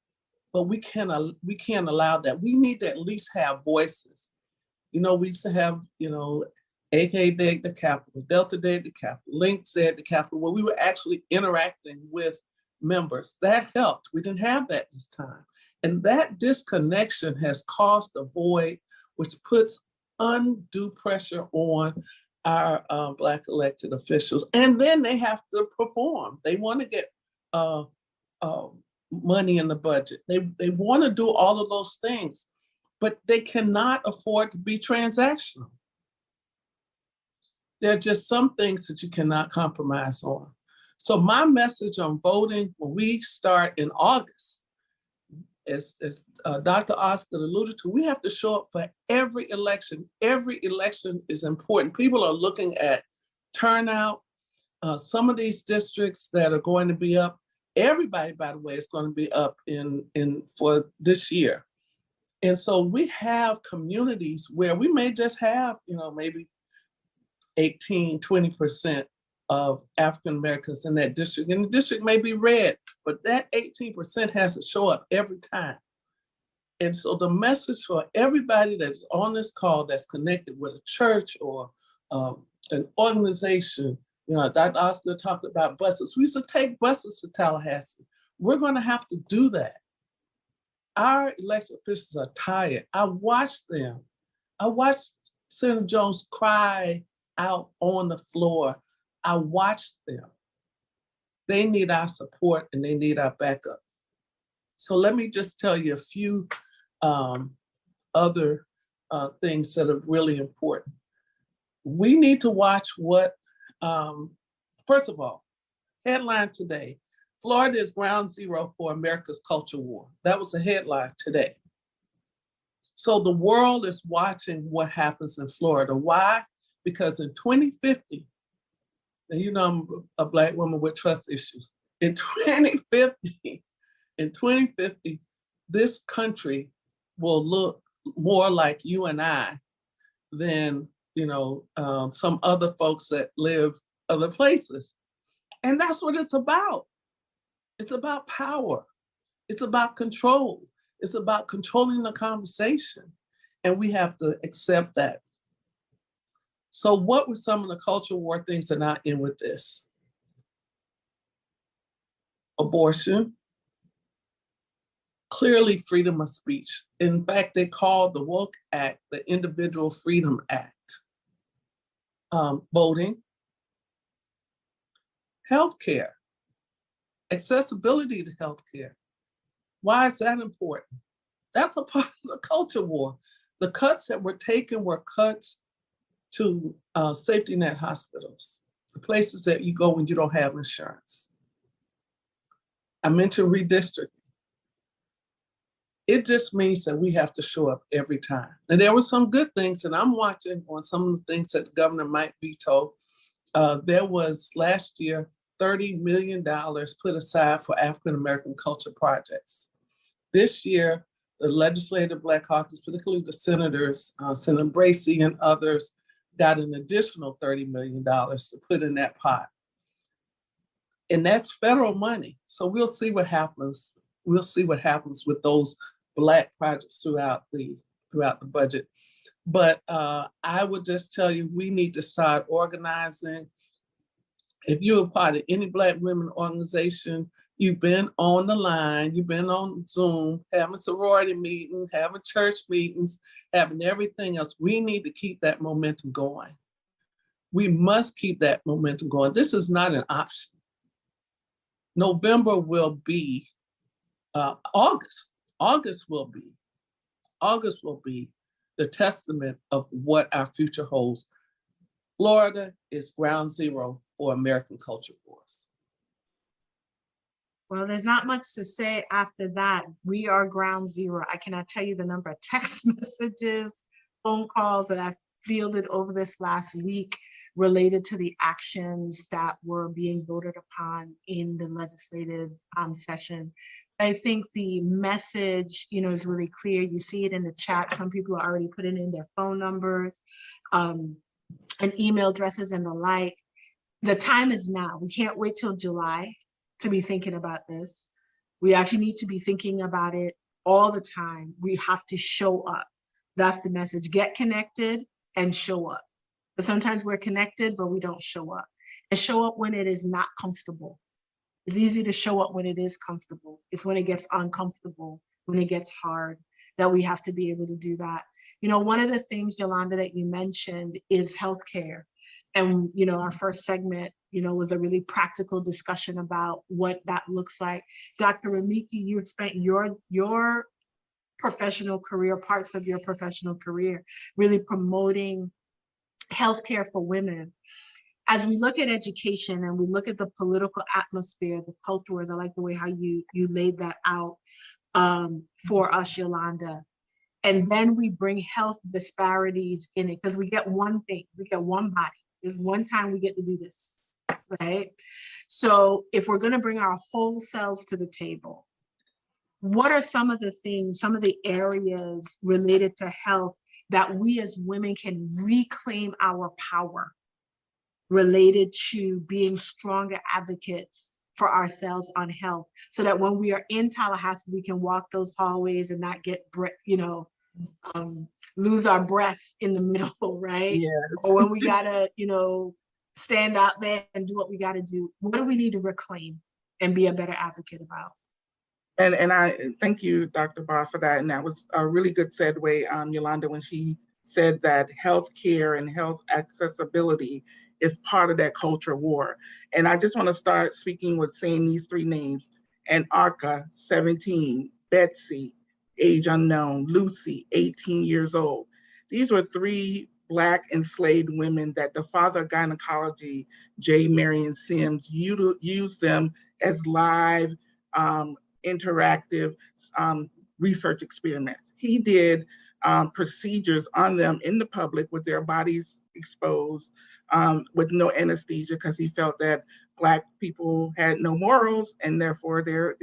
but we can't allow that. We need to at least have voices. We used to have, AK Day at the Capitol, Delta Day at the Capitol, Lynx Day at the Capitol, where we were actually interacting with members. That helped. We didn't have that this time. And that disconnection has caused a void, which puts undue pressure on our Black elected officials. And then they have to perform. They want to get money in the budget. They want to do all of those things, but they cannot afford to be transactional. There are just some things that you cannot compromise on. So my message on voting, when we start in August, as Dr. Osgood alluded to, we have to show up for every election. Every election is important. People are looking at turnout. Some of these districts that are going to be up, everybody, by the way, is going to be up in for this year. And so we have communities where we may just have, maybe 18, 20% of African Americans in that district. And the district may be red, but that 18% has to show up every time. And so the message for everybody that's on this call that's connected with a church or an organization, Dr. Osgood talked about buses. We used to take buses to Tallahassee. We're going to have to do that. Our elected officials are tired. I watched them. I watched Senator Jones cry out on the floor. I watched them. They need our support and they need our backup. So let me just tell you a few other things that are really important. We need to watch what, first of all, headline today, Florida is ground zero for America's culture war. That was a headline today. So the world is watching what happens in Florida. Why? Because in 2050, and you know I'm a Black woman with trust issues. In 2050, this country will look more like you and I than some other folks that live other places. And that's what it's about. It's about power. It's about control. It's about controlling the conversation. And we have to accept that. So what were some of the culture war things that are not in with this? Abortion. Clearly freedom of speech. In fact, they called the Woke Act the Individual Freedom Act. Voting. Healthcare. Accessibility to healthcare. Why is that important? That's a part of the culture war. The cuts that were taken were cuts to safety net hospitals, the places that you go when you don't have insurance. I mentioned redistricting. It just means that we have to show up every time. And there were some good things, and I'm watching on some of the things that the governor might veto. There was last year $30 million put aside for African-American culture projects. This year, the Legislative Black Caucus, particularly the senators, Senator Bracey and others, got an additional $30 million to put in that pot. And that's federal money. So we'll see what happens. We'll see what happens with those Black projects throughout the budget. But I would just tell you, we need to start organizing. If you're a part of any Black women organization, you've been on the line, you've been on Zoom, having sorority meetings, having church meetings, having everything else. We need to keep that momentum going. We must keep that momentum going. This is not an option. November will be August. August will be the testament of what our future holds. Florida is ground zero for American culture wars. Well, there's not much to say after that. We are ground zero. I cannot tell you the number of text messages, phone calls that I've fielded over this last week related to the actions that were being voted upon in the legislative session. I think the message, is really clear. You see it in the chat. Some people are already putting in their phone numbers and email addresses and the like. The time is now. We can't wait till July to be thinking about this. We actually need to be thinking about it all the time. We have to show up. That's the message. Get connected and show up. But sometimes we're connected, but we don't show up. And show up when it is not comfortable. It's easy to show up when it is comfortable. It's when it gets uncomfortable, when it gets hard, that we have to be able to do that. One of the things, Yolanda, that you mentioned is healthcare. And, our first segment, was a really practical discussion about what that looks like. Dr. Ramiki, you spent your professional career, parts of your professional career, really promoting healthcare for women. As we look at education and we look at the political atmosphere, the culture wars, I like the way how you laid that out for us, Yolanda. And then we bring health disparities in it, because we get one thing, we get one body. There's one time we get to do this, right? So if we're gonna bring our whole selves to the table, what are some of the things, some of the areas related to health that we as women can reclaim our power related to being stronger advocates for ourselves on health, so that when we are in Tallahassee, we can walk those hallways and not get, lose our breath in the middle, right? Yes. Or when we gotta, stand out there and do what we gotta do. What do we need to reclaim and be a better advocate about? And I thank you, Dr. Baugh, for that. And that was a really good segue, Yolanda, when she said that healthcare and health accessibility is part of that culture war. And I just want to start speaking with saying these three names: Anarka, 17, Betsy, age unknown, Lucy, 18 years old. These were three Black enslaved women that the father of gynecology, J. Marion Sims, used them as live, interactive research experiments. He did procedures on them in the public with their bodies exposed, with no anesthesia, because he felt that Black people had no morals and therefore their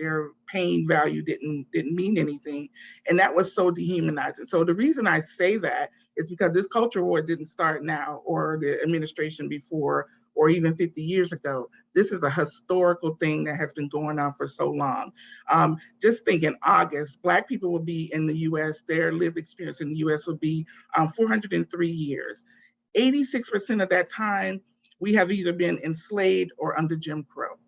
pain value didn't mean anything. And that was so dehumanizing. So the reason I say that is because this culture war didn't start now or the administration before or even 50 years ago. This is a historical thing that has been going on for so long. Just think in August, Black people will be in the US, their lived experience in the US will be 403 years. 86% of that time, we have either been enslaved or under Jim Crow.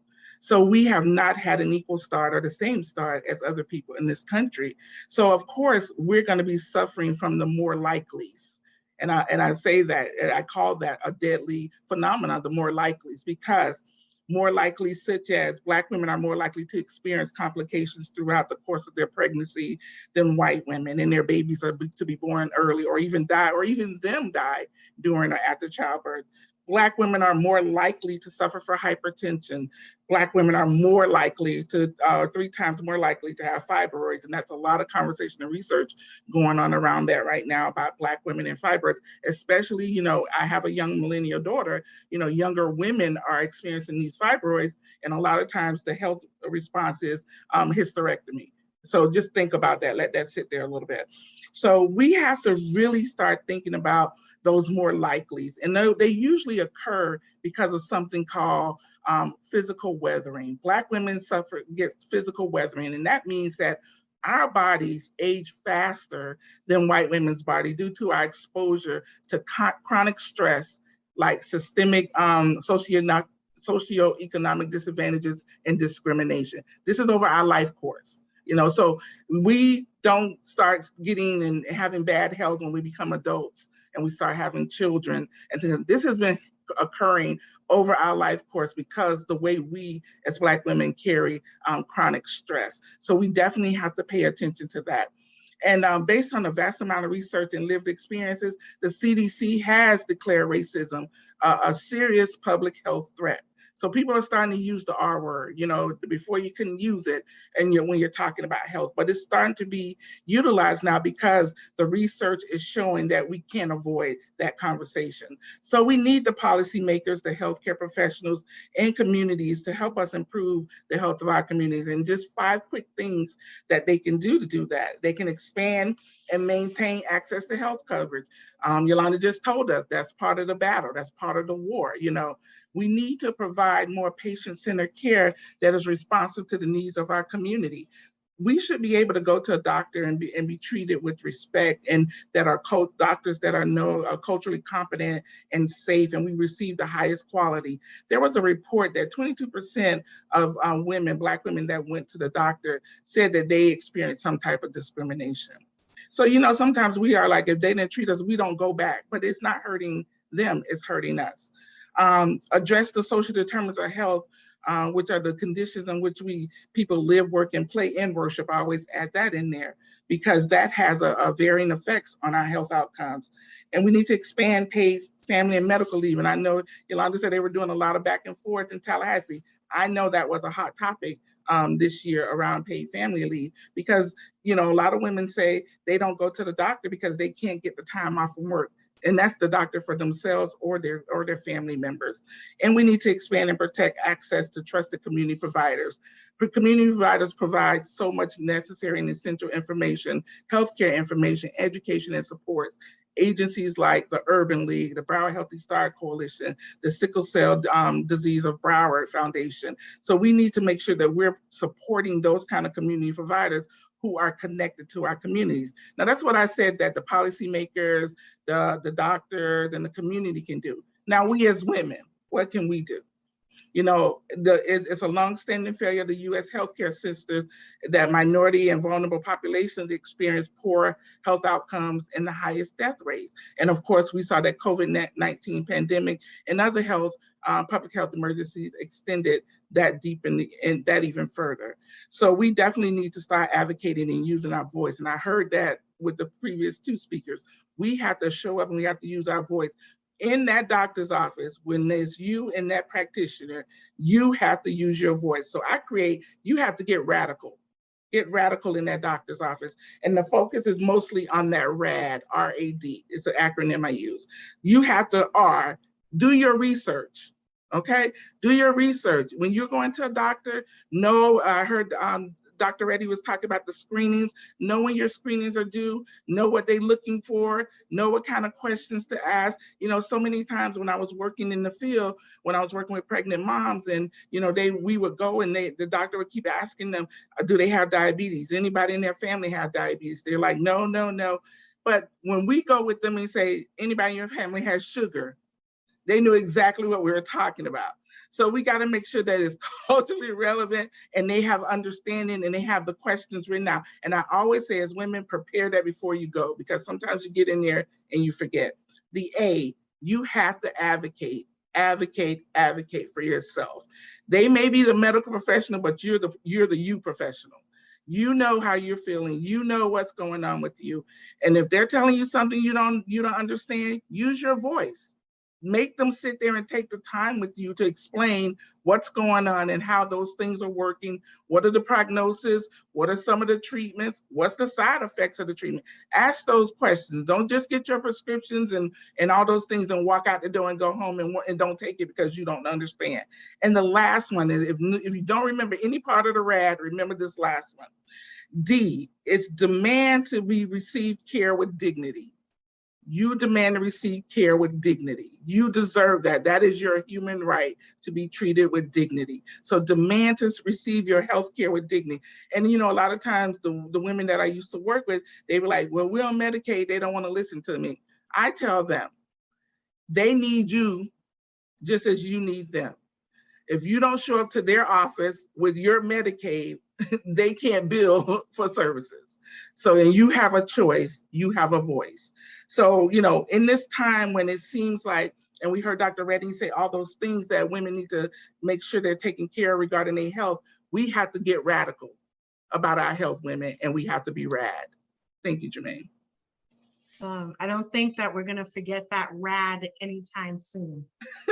So we have not had an equal start or the same start as other people in this country. So of course, we're going to be suffering from the more likelies. And I say that, and I call that a deadly phenomenon, the more likelies, because more likely, such as Black women are more likely to experience complications throughout the course of their pregnancy than white women, and their babies are to be born early or even die, or even them die during or after childbirth. Black women are more likely to suffer from hypertension. Black women are more likely to, 3 times more likely to have fibroids. And that's a lot of conversation and research going on around that right now about Black women and fibroids, especially, you know, I have a young millennial daughter, you know, younger women are experiencing these fibroids. And a lot of times the health response is hysterectomy. So just think about that, let that sit there a little bit. So we have to really start thinking about those more likelies. And they usually occur because of something called physical weathering. Black women get physical weathering, and that means that our bodies age faster than white women's body due to our exposure to chronic stress, like systemic socioeconomic disadvantages and discrimination. This is over our life course. You know, so we don't start getting and having bad health when we become adults and we start having children. And this has been occurring over our life course because the way we as Black women carry chronic stress. So we definitely have to pay attention to that. And based on a vast amount of research and lived experiences, the CDC has declared racism a serious public health threat. So people are starting to use the R word, you know, before you couldn't use it and when you're talking about health, but it's starting to be utilized now because the research is showing that we can't avoid that conversation. So we need the policymakers, the healthcare professionals and communities to help us improve the health of our communities. And just 5 quick things that they can do to do that. They can expand and maintain access to health coverage. Yolanda just told us that's part of the battle, that's part of the war, you know. We need to provide more patient-centered care that is responsive to the needs of our community. We should be able to go to a doctor and be treated with respect, and that are doctors that are culturally competent and safe, and we receive the highest quality. There was a report that 22% of women, Black women that went to the doctor said that they experienced some type of discrimination. So, you know, sometimes we are like, if they didn't treat us, we don't go back, but it's not hurting them, it's hurting us. Address the social determinants of health, which are the conditions in which people live, work, and play and worship. I always add that in there because that has a varying effects on our health outcomes. And we need to expand paid family and medical leave. And I know Yolanda said they were doing a lot of back and forth in Tallahassee. I know that was a hot topic this year around paid family leave because, you know, a lot of women say they don't go to the doctor because they can't get the time off from work. And that's the doctor for themselves or their family members. And we need to expand and protect access to trusted community providers. Community providers provide so much necessary and essential information, healthcare information, education, and support. Agencies like the Urban League, the Broward Healthy Start Coalition, the Sickle Cell Disease of Broward Foundation. So we need to make sure that we're supporting those kind of community providers who are connected to our communities. Now, that's what I said that the policymakers, the doctors, and the community can do. Now, we as women, what can we do? You know, it's a longstanding failure of the U.S. healthcare system that minority and vulnerable populations experience poor health outcomes and the highest death rates. And of course, we saw that COVID-19 pandemic and other public health emergencies extended that and that even further. So we definitely need to start advocating and using our voice. And I heard that with the previous 2 speakers. We have to show up and we have to use our voice. In that doctor's office, when there's you and that practitioner, you have to use your voice. So you have to get radical. get radical in that doctor's office. And the focus is mostly on that RAD, R-A-D. It's an acronym I use. You have to do your research. Okay, do your research. When you're going to a doctor, I heard Dr. Reddy was talking about the screenings. Know when your screenings are due, know what they're looking for, know what kind of questions to ask. You know, so many times when I was working in the field, when I was working with pregnant moms, and you know, we would go and the doctor would keep asking them, do they have diabetes? Anybody in their family have diabetes? They're like, no, no, no. But when we go with them and say, anybody in your family has sugar, they knew exactly what we were talking about. So we got to make sure that it's culturally relevant and they have understanding and they have the questions written out. And I always say, as women, prepare that before you go, because sometimes you get in there and you forget. The A, you have to advocate for yourself. They may be the medical professional, but you're the you professional. You know how you're feeling. You know what's going on with you. And if they're telling you something you don't understand, use your voice. Make them sit there and take the time with you to explain what's going on and how those things are working. What are the prognosis? What are some of the treatments? What's the side effects of the treatment? Ask those questions. Don't just get your prescriptions and all those things and walk out the door and go home and don't take it because you don't understand. And the last one is, if you don't remember any part of the RAD, remember this last one. D, it's demand to receive care with dignity. You demand to receive care with dignity. You deserve that. That is your human right, to be treated with dignity. So demand to receive your health care with dignity. And you know, a lot of times the women that I used to work with, they were like, well, we're on Medicaid. They don't want to listen to me. I tell them, they need you just as you need them. If you don't show up to their office with your Medicaid, they can't bill for services. So, and you have a choice, you have a voice. So, you know, in this time when it seems like, and we heard Dr. Reddy say all those things that women need to make sure they're taken care of regarding their health, we have to get radical about our health, women, and we have to be rad. Thank you, Germaine. I don't think that we're going to forget that RAD anytime soon.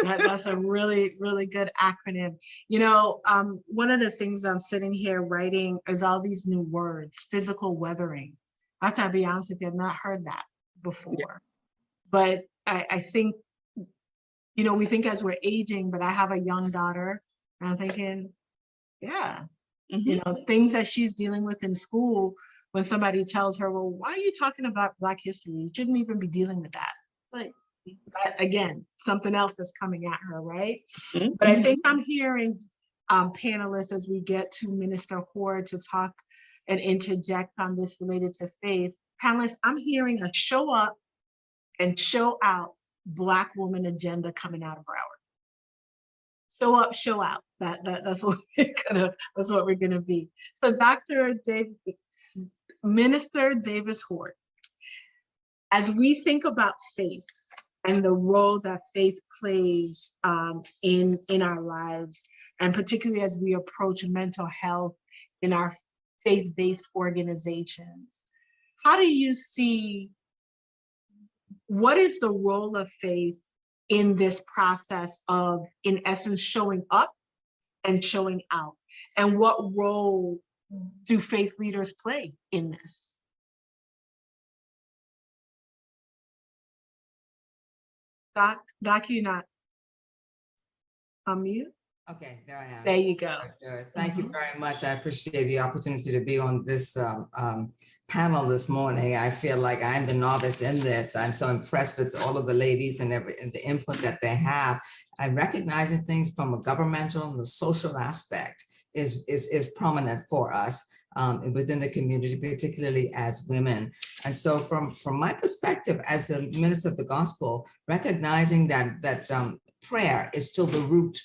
That's a really, really good acronym. You know, one of the things I'm sitting here writing is all these new words, physical weathering. I have to be honest with you, I've not heard that before. Yeah. But I think, you know, we think as we're aging, but I have a young daughter and I'm thinking, yeah, you know, things that she's dealing with in school, when somebody tells her, well, why are you talking about Black history? You shouldn't even be dealing with that. Like, again, something else that's coming at her, right? But I think I'm hearing panelists as we get to Minister Hoare to talk and interject on this related to faith. Panelists, I'm hearing a show up and show out Black woman agenda coming out of Broward. Show up, show out. That's what we're gonna be. So Minister Davis Hoare, as we think about faith and the role that faith plays in our lives, and particularly as we approach mental health in our faith-based organizations, how do you see, what is the role of faith in this process of, in essence, showing up and showing out? And what role do faith leaders play in this? Doc, you're not unmute? Okay, there I am. There you go. Sure. Thank you very much. I appreciate the opportunity to be on this panel this morning. I feel like I'm the novice in this. I'm so impressed with all of the ladies and the input that they have. I'm recognizing things from a governmental and the social aspect is prominent for us within the community, particularly as women. And so from my perspective as a minister of the gospel, recognizing that prayer is still the root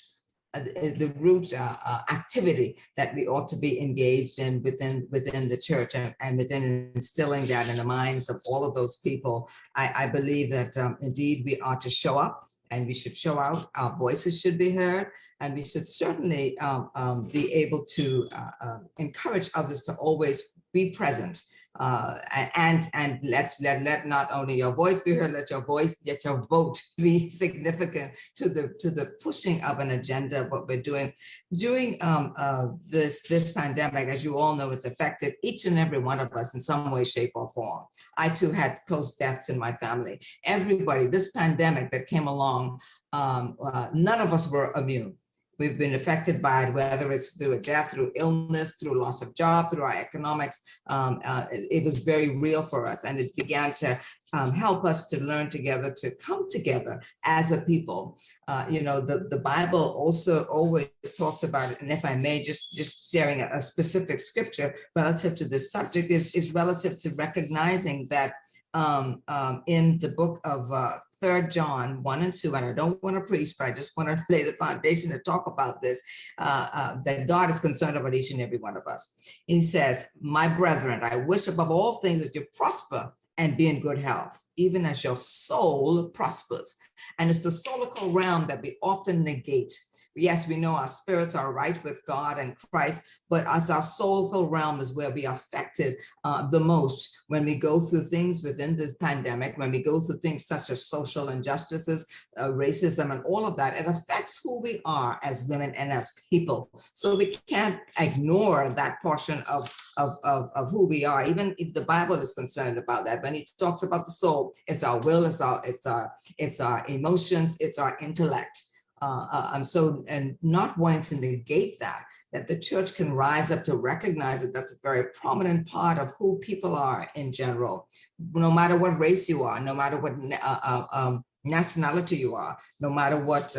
activity that we ought to be engaged in within the church, and within instilling that in the minds of all of those people. I believe that indeed we are to show up, and we should show out. Our voices should be heard, and we should certainly be able to encourage others to always be present And let not only your voice be heard, let your vote be significant to the pushing of an agenda of what we're doing. During this pandemic, as you all know, it's affected each and every one of us in some way, shape, or form. I too had close deaths in my family. Everybody, this pandemic that came along, none of us were immune. We've been affected by it, whether it's through a death, through illness, through loss of job, through our economics. It was very real for us, and it began to help us to learn together, to come together as a people. The Bible also always talks about it, and if I may, just sharing a specific scripture relative to this subject is relative to recognizing that in the book of 3 John 1 and 2, and I don't want to preach, but I just want to lay the foundation to talk about this, that God is concerned about each and every one of us. He says, my brethren, I wish above all things that you prosper and be in good health, even as your soul prospers. And it's the soulical realm that we often negate. Yes, we know our spirits are right with God and Christ, but as our soulical realm is where we are affected the most when we go through things within this pandemic, when we go through things such as social injustices, racism, and all of that. It affects who we are as women and as people. So we can't ignore that portion of who we are, even if the Bible is concerned about that. When he talks about the soul, it's our will, it's our emotions, it's our intellect. And not wanting to negate that the church can rise up to recognize that that's a very prominent part of who people are in general, no matter what race you are, no matter what nationality you are, no matter what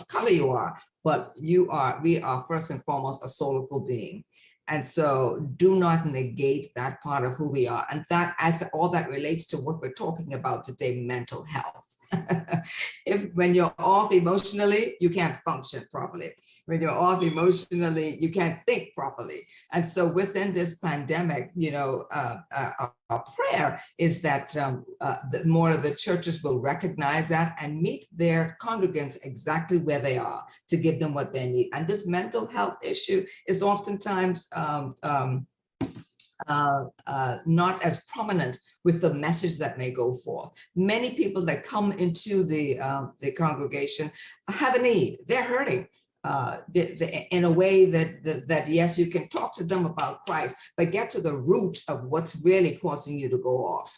color you are, but we are first and foremost a soulical being. And so do not negate that part of who we are. And that, as all that relates to what we're talking about today, mental health. When you're off emotionally, you can't function properly. When you're off emotionally, you can't think properly. And so within this pandemic, our prayer is that more of the churches will recognize that and meet their congregants exactly where they are to give them what they need. And this mental health issue is oftentimes not as prominent with the message that may go forth. Many people that come into the congregation have a need. They're hurting. In a way that yes, you can talk to them about Christ, but get to the root of what's really causing you to go off,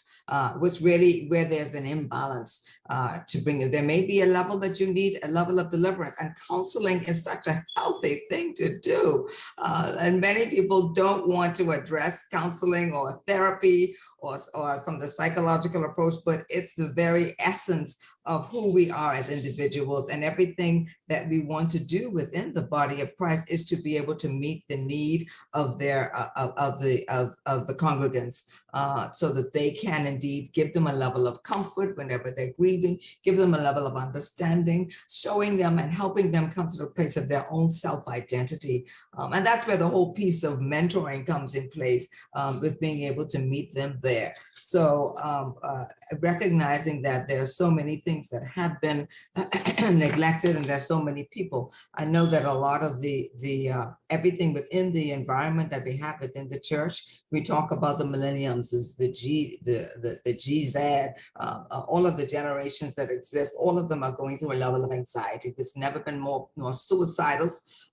what's really where there's an imbalance to bring you. There may be a level that you need, a level of deliverance, and counseling is such a healthy thing to do. And many people don't want to address counseling or therapy or from the psychological approach, but it's the very essence of who we are as individuals, and everything that we want to do within the body of Christ is to be able to meet the need of their of the congregants, so that they can indeed give them a level of comfort whenever they're grieving, give them a level of understanding, showing them and helping them come to the place of their own self-identity. And that's where the whole piece of mentoring comes in place, with being able to meet them there. So recognizing that there are so many things that have been neglected, and there's so many people. I know that a lot of the everything within the environment that we have within the church, we talk about the millenniums, is the GZ, all of the generations that exist, all of them are going through a level of anxiety. There's never been more suicidals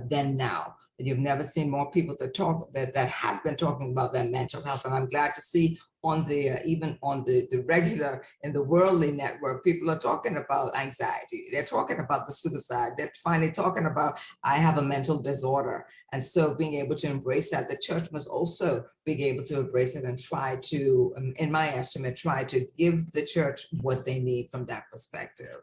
than now. You've never seen more people that have been talking about their mental health, and I'm glad to see on the even on the regular in the worldly network, people are talking about anxiety. They're talking about the suicide. They're finally talking about, I have a mental disorder. And so being able to embrace that, the church must also be able to embrace it and try to, in my estimate, try to give the church what they need from that perspective.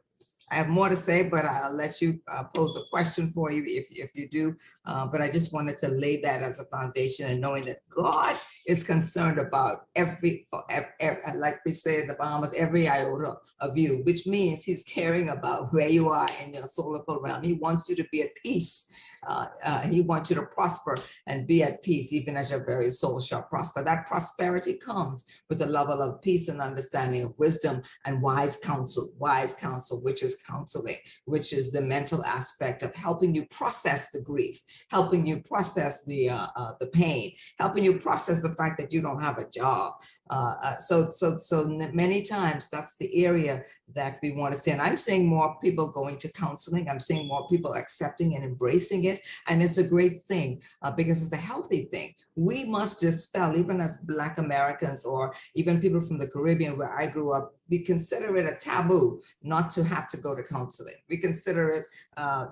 I have more to say, but I'll let you pose a question for you if you do. But I just wanted to lay that as a foundation, and knowing that God is concerned about every like we say in the Bahamas, every iota of you, which means he's caring about where you are in your soulical realm. He wants you to be at peace. He wants you to prosper and be at peace, even as your very soul shall prosper. That prosperity comes with a level of peace and understanding of wisdom and wise counsel, which is counseling, which is the mental aspect of helping you process the grief, helping you process the pain, helping you process the fact that you don't have a job. So many times that's the area that we want to see. And I'm seeing more people going to counseling. I'm seeing more people accepting and embracing it. And it's a great thing because it's a healthy thing. We must dispel, even as Black Americans or even people from the Caribbean where I grew up, we consider it a taboo not to have to go to counseling. We consider it,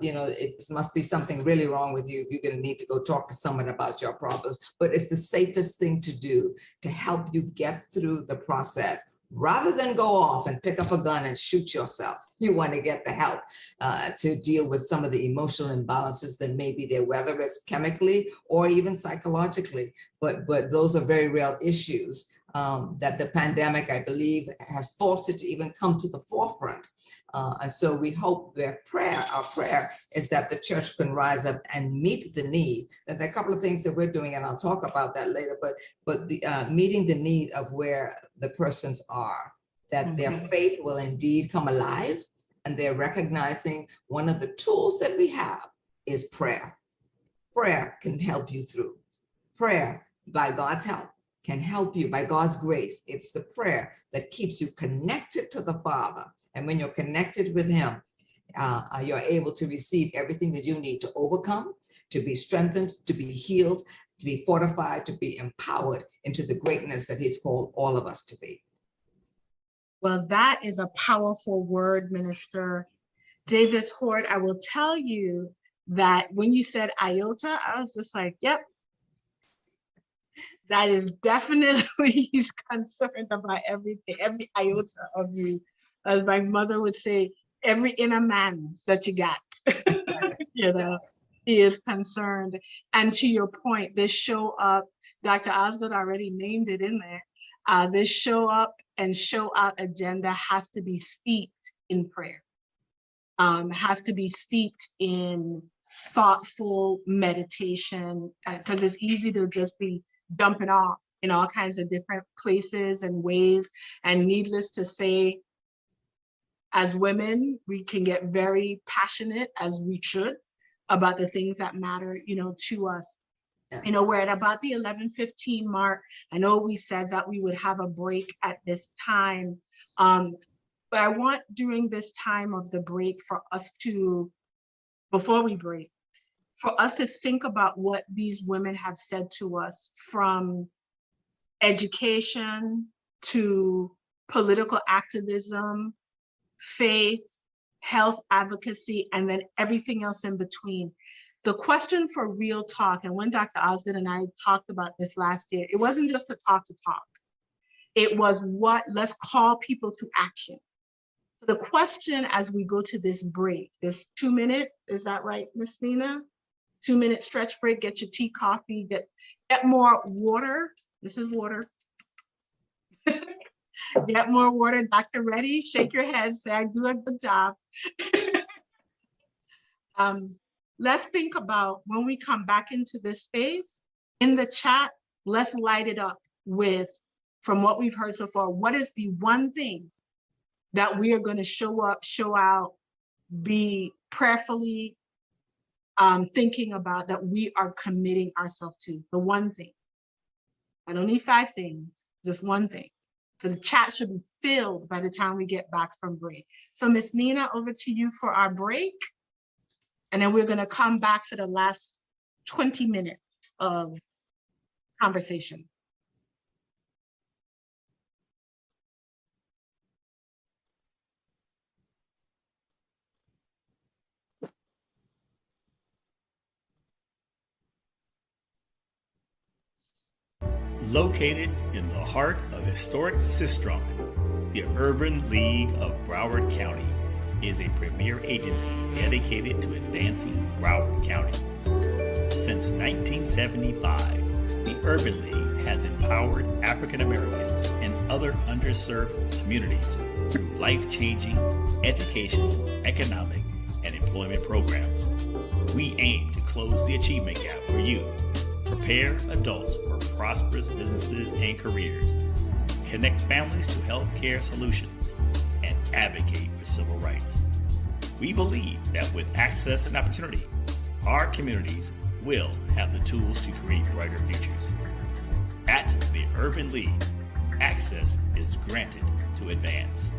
it must be something really wrong with you. You're going to need to go talk to someone about your problems. But it's the safest thing to do to help you get through the process. Rather than go off and pick up a gun and shoot yourself, you want to get the help to deal with some of the emotional imbalances that may be there, whether it's chemically or even psychologically. But those are very real issues that the pandemic, I believe, has forced it to even come to the forefront. And so we hope that our prayer is that the church can rise up and meet the need. And there are a couple of things that we're doing, and I'll talk about that later, but the meeting the need of where the persons are, that their faith will indeed come alive, and they're recognizing one of the tools that we have is prayer. Prayer can help you through. Prayer, by God's help, can help you by God's grace. It's the prayer that keeps you connected to the Father. And when you're connected with him, you're able to receive everything that you need to overcome, to be strengthened, to be healed, to be fortified, to be empowered into the greatness that he's called all of us to be. Well, that is a powerful word, Minister Davis Hort. I will tell you that when you said iota, I was just like, yep. That is definitely, he's concerned about everything, every iota of you. As my mother would say, every inner man that you got, he is concerned. And to your point, this show up, Dr. Osgood already named it in there. This show up and show out agenda has to be steeped in prayer, has to be steeped in thoughtful meditation, because it's easy to just be jumping off in all kinds of different places and ways. And needless to say, as women, we can get very passionate, as we should, about the things that matter, to us. Yes. We're at about the 11:15 mark. I know we said that we would have a break at this time, but I want during this time of the break for us to, before we break, for us to think about what these women have said to us, from education to political activism, faith, health advocacy, and then everything else in between. The question for real talk, and when Dr. Osgood and I talked about this last year, it wasn't just to talk. It was let's call people to action. So the question as we go to this break, this 2 minute, is that right, Miss Nina? 2 minute stretch break, get your tea, coffee, get more water. This is water. Get more water. Dr. Reddy, shake your head, say I do a good job. Let's think about when we come back into this space, in the chat, let's light it up with, from what we've heard so far, what is the one thing that we are going to show up, show out, be prayerfully thinking about, that we are committing ourselves to, the one thing. I don't need 5 things, just one thing. So the chat should be filled by the time we get back from break. So Miss Nina, over to you for our break. And then we're going to come back for the last 20 minutes of conversation. Located in the heart of historic Sistrunk, the Urban League of Broward County is a premier agency dedicated to advancing Broward County. Since 1975, the Urban League has empowered African Americans and other underserved communities through life-changing educational, economic, and employment programs. we aim to close the achievement gap for youth, prepare adults for prosperous businesses and careers, connect families to healthcare solutions, and advocate for civil rights. We believe that with access and opportunity, our communities will have the tools to create brighter futures. At the Urban League, access is granted to advance.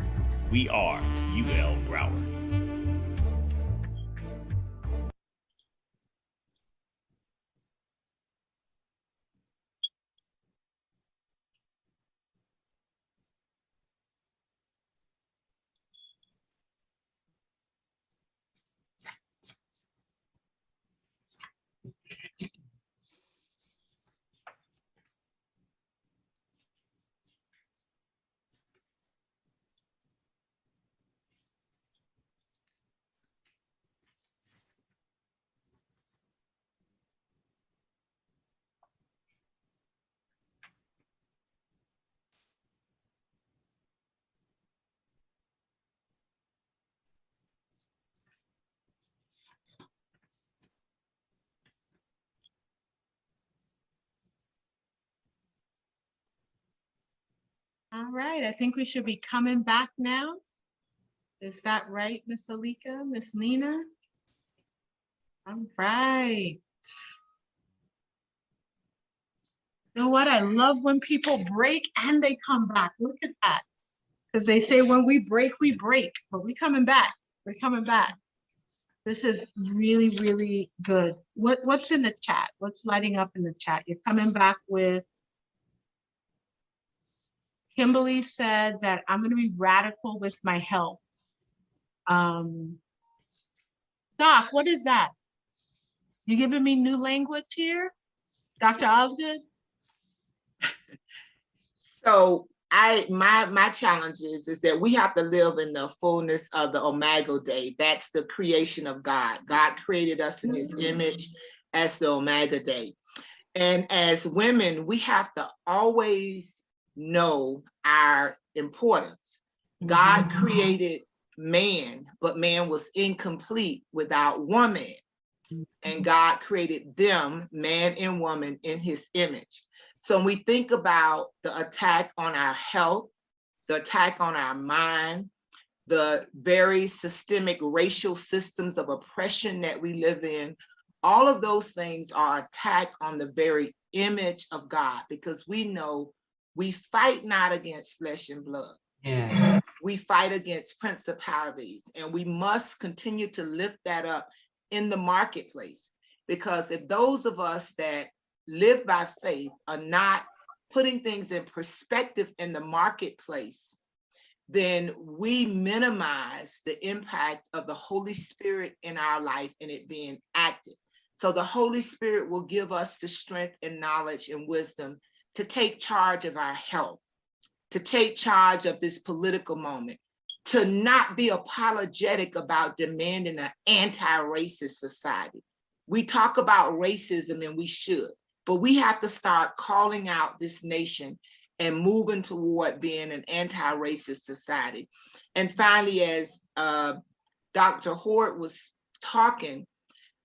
We are UL Broward. All right, I think we should be coming back now. Is that right, Miss Alika, Miss Nina? All right. You know what? I love when people break and they come back. Look at that. Because they say when we break, but we coming back. We're coming back. This is really, really good. What's in the chat? What's lighting up in the chat? You're coming back with, Kimberly said that I'm going to be radical with my health. Doc, what is that? You giving me new language here? Dr. Osgood? So my challenge is that we have to live in the fullness of the Omega Day. That's the creation of God. God created us in his image as the Omega Day. And as women, we have to always know our importance. God created man, but man was incomplete without woman. And God created them, man and woman, in his image. So when we think about the attack on our health, the attack on our mind, the very systemic racial systems of oppression that we live in, all of those things are attack on the very image of God, because we know we fight not against flesh and blood. Yes. We fight against principalities, and we must continue to lift that up in the marketplace, because if those of us that live by faith are not putting things in perspective in the marketplace, then we minimize the impact of the Holy Spirit in our life and it being active. So the Holy Spirit will give us the strength and knowledge and wisdom to take charge of our health, to take charge of this political moment, to not be apologetic about demanding an anti-racist society. We talk about racism, and we should, but we have to start calling out this nation and moving toward being an anti-racist society. And finally, as Dr. Hort was talking,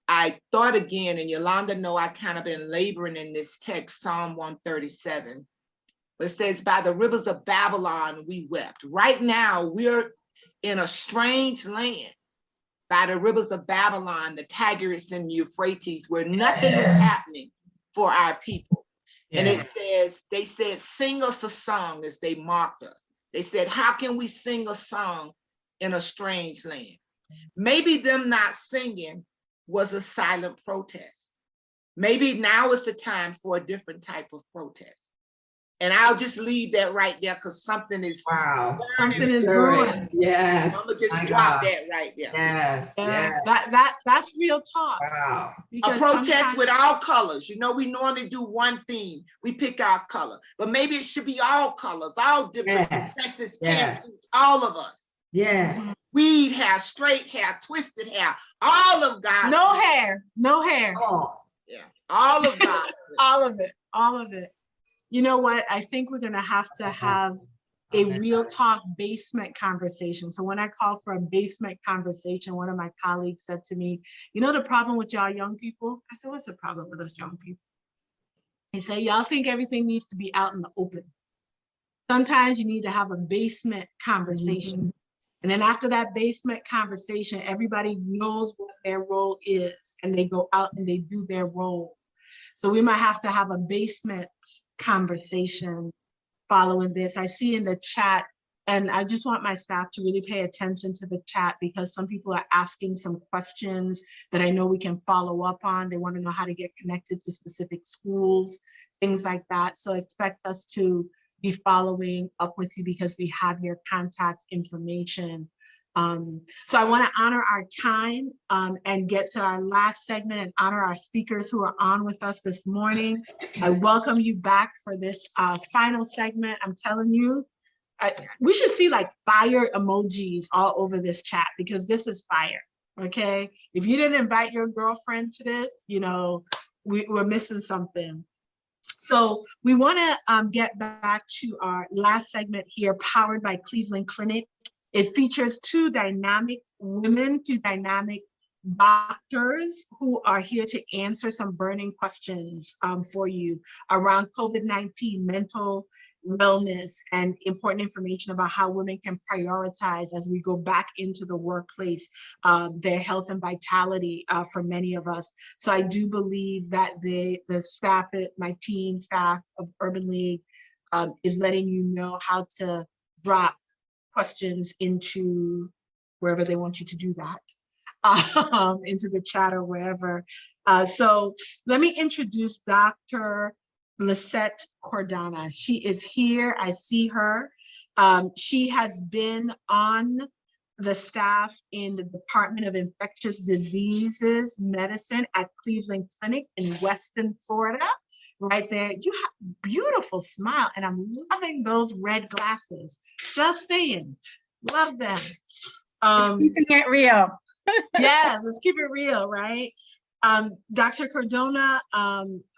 I thought again, and Yolanda know I kind of been laboring in this text, Psalm 137. It says, by the rivers of Babylon, we wept. Right now, we're in a strange land by the rivers of Babylon, the Tigris and the Euphrates, where nothing is happening for our people. Yeah. And it says, they said, sing us a song as they mocked us. They said, how can we sing a song in a strange land? Maybe them not singing was a silent protest. Maybe now is the time for a different type of protest. And I'll just leave that right there, because something is something is brewing. Yes. I'm gonna just drop that right there. Yes. Yes. That's real talk. Wow. A protest with all colors. You know, we normally do one theme. We pick our color, but maybe it should be all colors, all different dresses, pants, all of us. Yeah. Weed hair, straight hair, twisted hair, all of God. No hair. Oh. Yeah. All of God. All of it. You know what? I think we're going to have a Amen. real talk basement conversation. So when I called for a basement conversation, one of my colleagues said to me, you know, the problem with y'all young people? I said, what's the problem with us young people? He said, y'all think everything needs to be out in the open. Sometimes you need to have a basement conversation. And then after that basement conversation, everybody knows what their role is and they go out and they do their role. So we might have to have a basement conversation following this. I see in the chat, and I just want my staff to really pay attention to the chat because some people are asking some questions that I know we can follow up on. They want to know how to get connected to specific schools, things like that. So expect us to be following up with you because we have your contact information. So I want to honor our time and get to our last segment and honor our speakers who are on with us this morning. I welcome you back for this final segment. I'm telling you, we should see like fire emojis all over this chat because this is fire, okay? If you didn't invite your girlfriend to this, you know, we're missing something. So we want to get back to our last segment here, powered by Cleveland Clinic. It features two dynamic women, two dynamic doctors who are here to answer some burning questions for you around COVID-19, mental wellness, and important information about how women can prioritize as we go back into the workplace, their health and vitality for many of us. So I do believe that the staff, my team staff of Urban League is letting you know how to drop questions into wherever they want you to do that, into the chat or wherever. So let me introduce Dr. Lisette Cordana. She is here. I see her. She has been on the staff in the Department of Infectious Diseases Medicine at Cleveland Clinic in Weston, Florida. Right there. You have a beautiful smile, and I'm loving those red glasses. Just saying. Love them. Keeping it real. Yes, let's keep it real, right? Dr. Cordona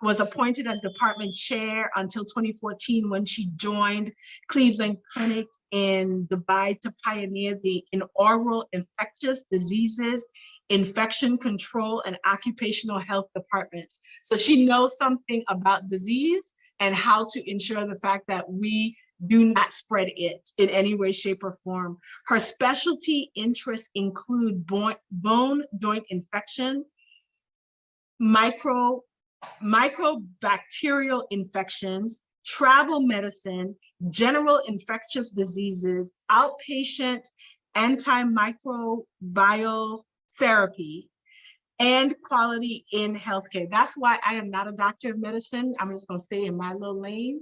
was appointed as department chair until 2014 when she joined Cleveland Clinic in Dubai to pioneer the inaugural infectious diseases, infection control, and occupational health departments. So she knows something about disease and how to ensure the fact that we do not spread it in any way, shape, or form. Her specialty interests include bone joint infection, microbacterial infections, travel medicine, general infectious diseases, outpatient antimicrobial therapy, and quality in healthcare. That's why I am not a doctor of medicine. I'm just going to stay in my little lane.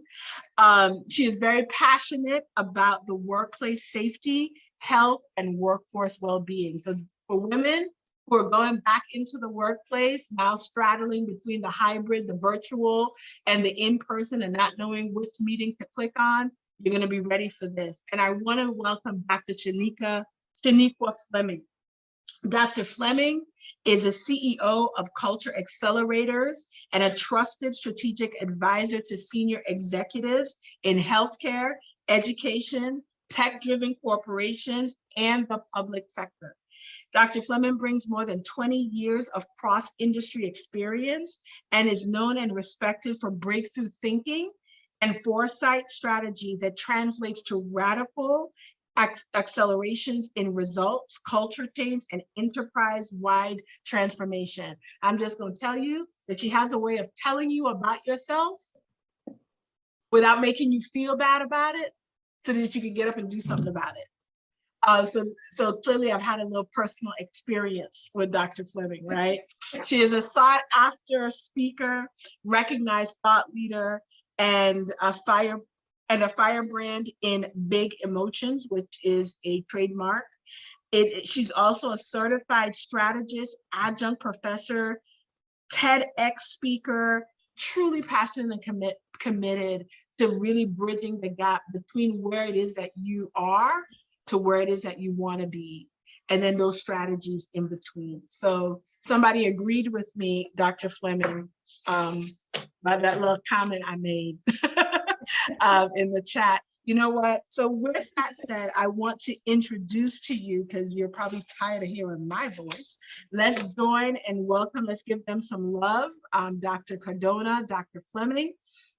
She is very passionate about the workplace safety, health, and workforce well-being. So for women who are going back into the workplace, now straddling between the hybrid, the virtual, and the in-person, and not knowing which meeting to click on, you're going to be ready for this. And I want to welcome Dr. Shaniqua Fleming. Dr. Fleming is a CEO of Culture Accelerators and a trusted strategic advisor to senior executives in healthcare, education, tech-driven corporations, and the public sector. Dr. Fleming brings more than 20 years of cross-industry experience and is known and respected for breakthrough thinking and foresight strategy that translates to radical accelerations in results, culture change, and enterprise-wide transformation. I'm just going to tell you that she has a way of telling you about yourself without making you feel bad about it so that you can get up and do something about it. So clearly I've had a little personal experience with Dr. Fleming, right? She is a sought after speaker, recognized thought leader, and a firebrand in Big Emotions, which is a trademark. She's also a certified strategist, adjunct professor, TEDx speaker, truly passionate and committed to really bridging the gap between where it is that you are to where it is that you want to be, and then those strategies in between. So somebody agreed with me, Dr. Fleming, by that little comment I made in the chat. You know what? So with that said, I want to introduce to you, because you're probably tired of hearing my voice. Let's join and welcome, let's give them some love. Dr. Cardona, Dr. Fleming.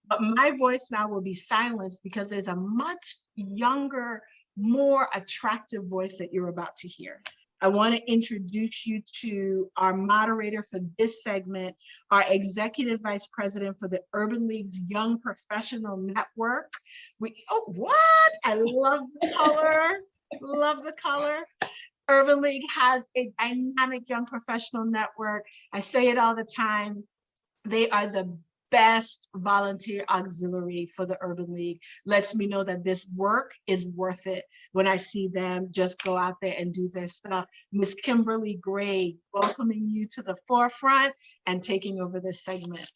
But my voice now will be silenced because there's a much younger, more attractive voice that you're about to hear. I want to introduce you to our moderator for this segment, our Executive Vice President for the Urban League's Young Professional Network. What? I love the color, love the color. Urban League has a dynamic young professional network. I say it all the time. They are the best volunteer auxiliary for the Urban League. Lets me know that this work is worth it when I see them just go out there and do their stuff. Miss Kimberly Gray, welcoming you to the forefront and taking over this segment.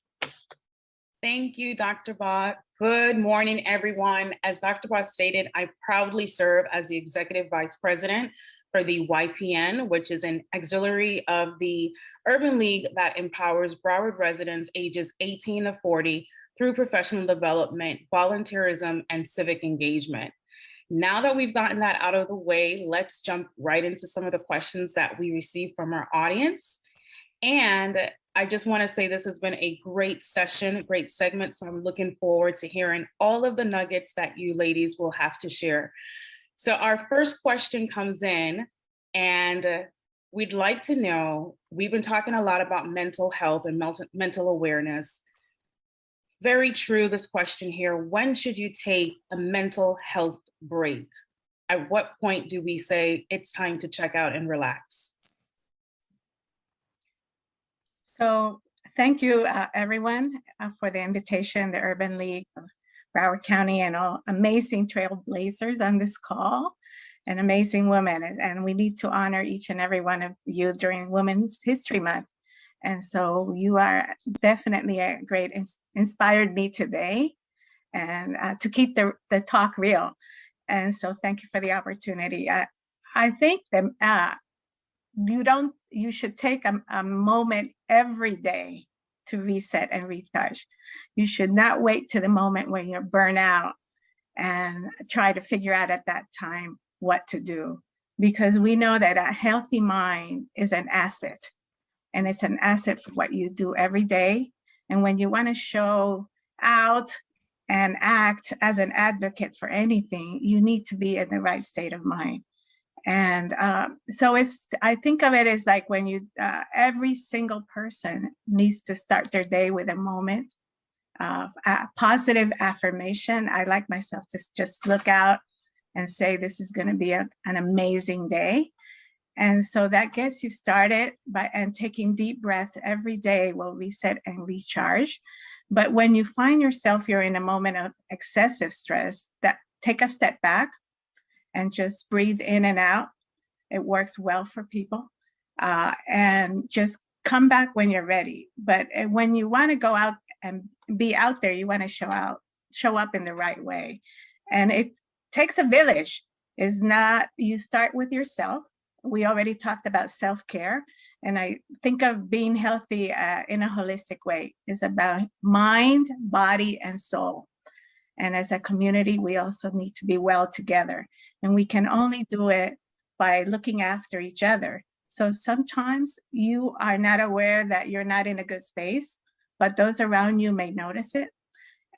Thank you, Dr. Baugh. Good morning, everyone. As Dr. Baugh stated, I proudly serve as the Executive Vice President for the YPN, which is an auxiliary of the Urban League that empowers Broward residents ages 18 to 40 through professional development, volunteerism, and civic engagement. Now that we've gotten that out of the way, let's jump right into some of the questions that we received from our audience. And I just want to say this has been a great session, a great segment. So I'm looking forward to hearing all of the nuggets that you ladies will have to share. So our first question comes in, and we'd like to know, we've been talking a lot about mental health and mental awareness. Very true, this question here, when should you take a mental health break? At what point do we say it's time to check out and relax? So thank you, everyone, for the invitation, the Urban League of Broward County, and all amazing trailblazers on this call, and amazing women. And we need to honor each and every one of you during Women's History Month. And so you are definitely a great, inspired me today, and to keep the talk real. And so thank you for the opportunity. I think that you should take a moment every day to reset and recharge. You should not wait to the moment when you're burnt out and try to figure out at that time what to do, because we know that a healthy mind is an asset, and it's an asset for what you do every day. And when you want to show out and act as an advocate for anything, you need to be in the right state of mind. And so I think of it as like when you, every single person needs to start their day with a moment of positive affirmation. I like myself to just look out and say, this is going to be an amazing day. And so that gets you started and taking deep breaths every day will reset and recharge. But when you find yourself, you're in a moment of excessive stress, take a step back and just breathe in and out. It works well for people. And just come back when you're ready. But when you want to go out and be out there, you want to show up in the right way. And it takes a village. You start with yourself. We already talked about self-care. And I think of being healthy in a holistic way. It's about mind, body, and soul. And as a community, we also need to be well together. And we can only do it by looking after each other. So sometimes you are not aware that you're not in a good space, but those around you may notice it.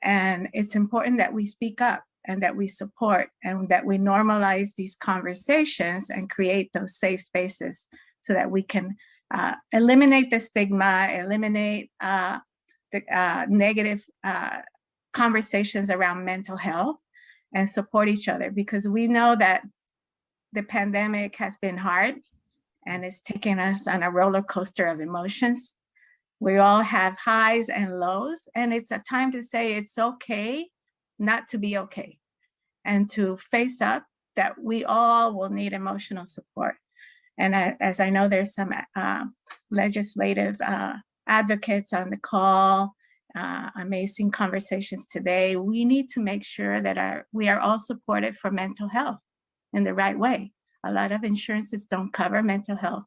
And it's important that we speak up and that we support and that we normalize these conversations and create those safe spaces so that we can eliminate the stigma, eliminate the negative conversations around mental health, and support each other, because we know that the pandemic has been hard and it's taken us on a roller coaster of emotions. We all have highs and lows, and it's a time to say it's okay not to be okay, and to face up that we all will need emotional support. And as I know, there's some legislative advocates on the call, amazing conversations today. We need to make sure that we are all supported for mental health in the right way. A lot of insurances don't cover mental health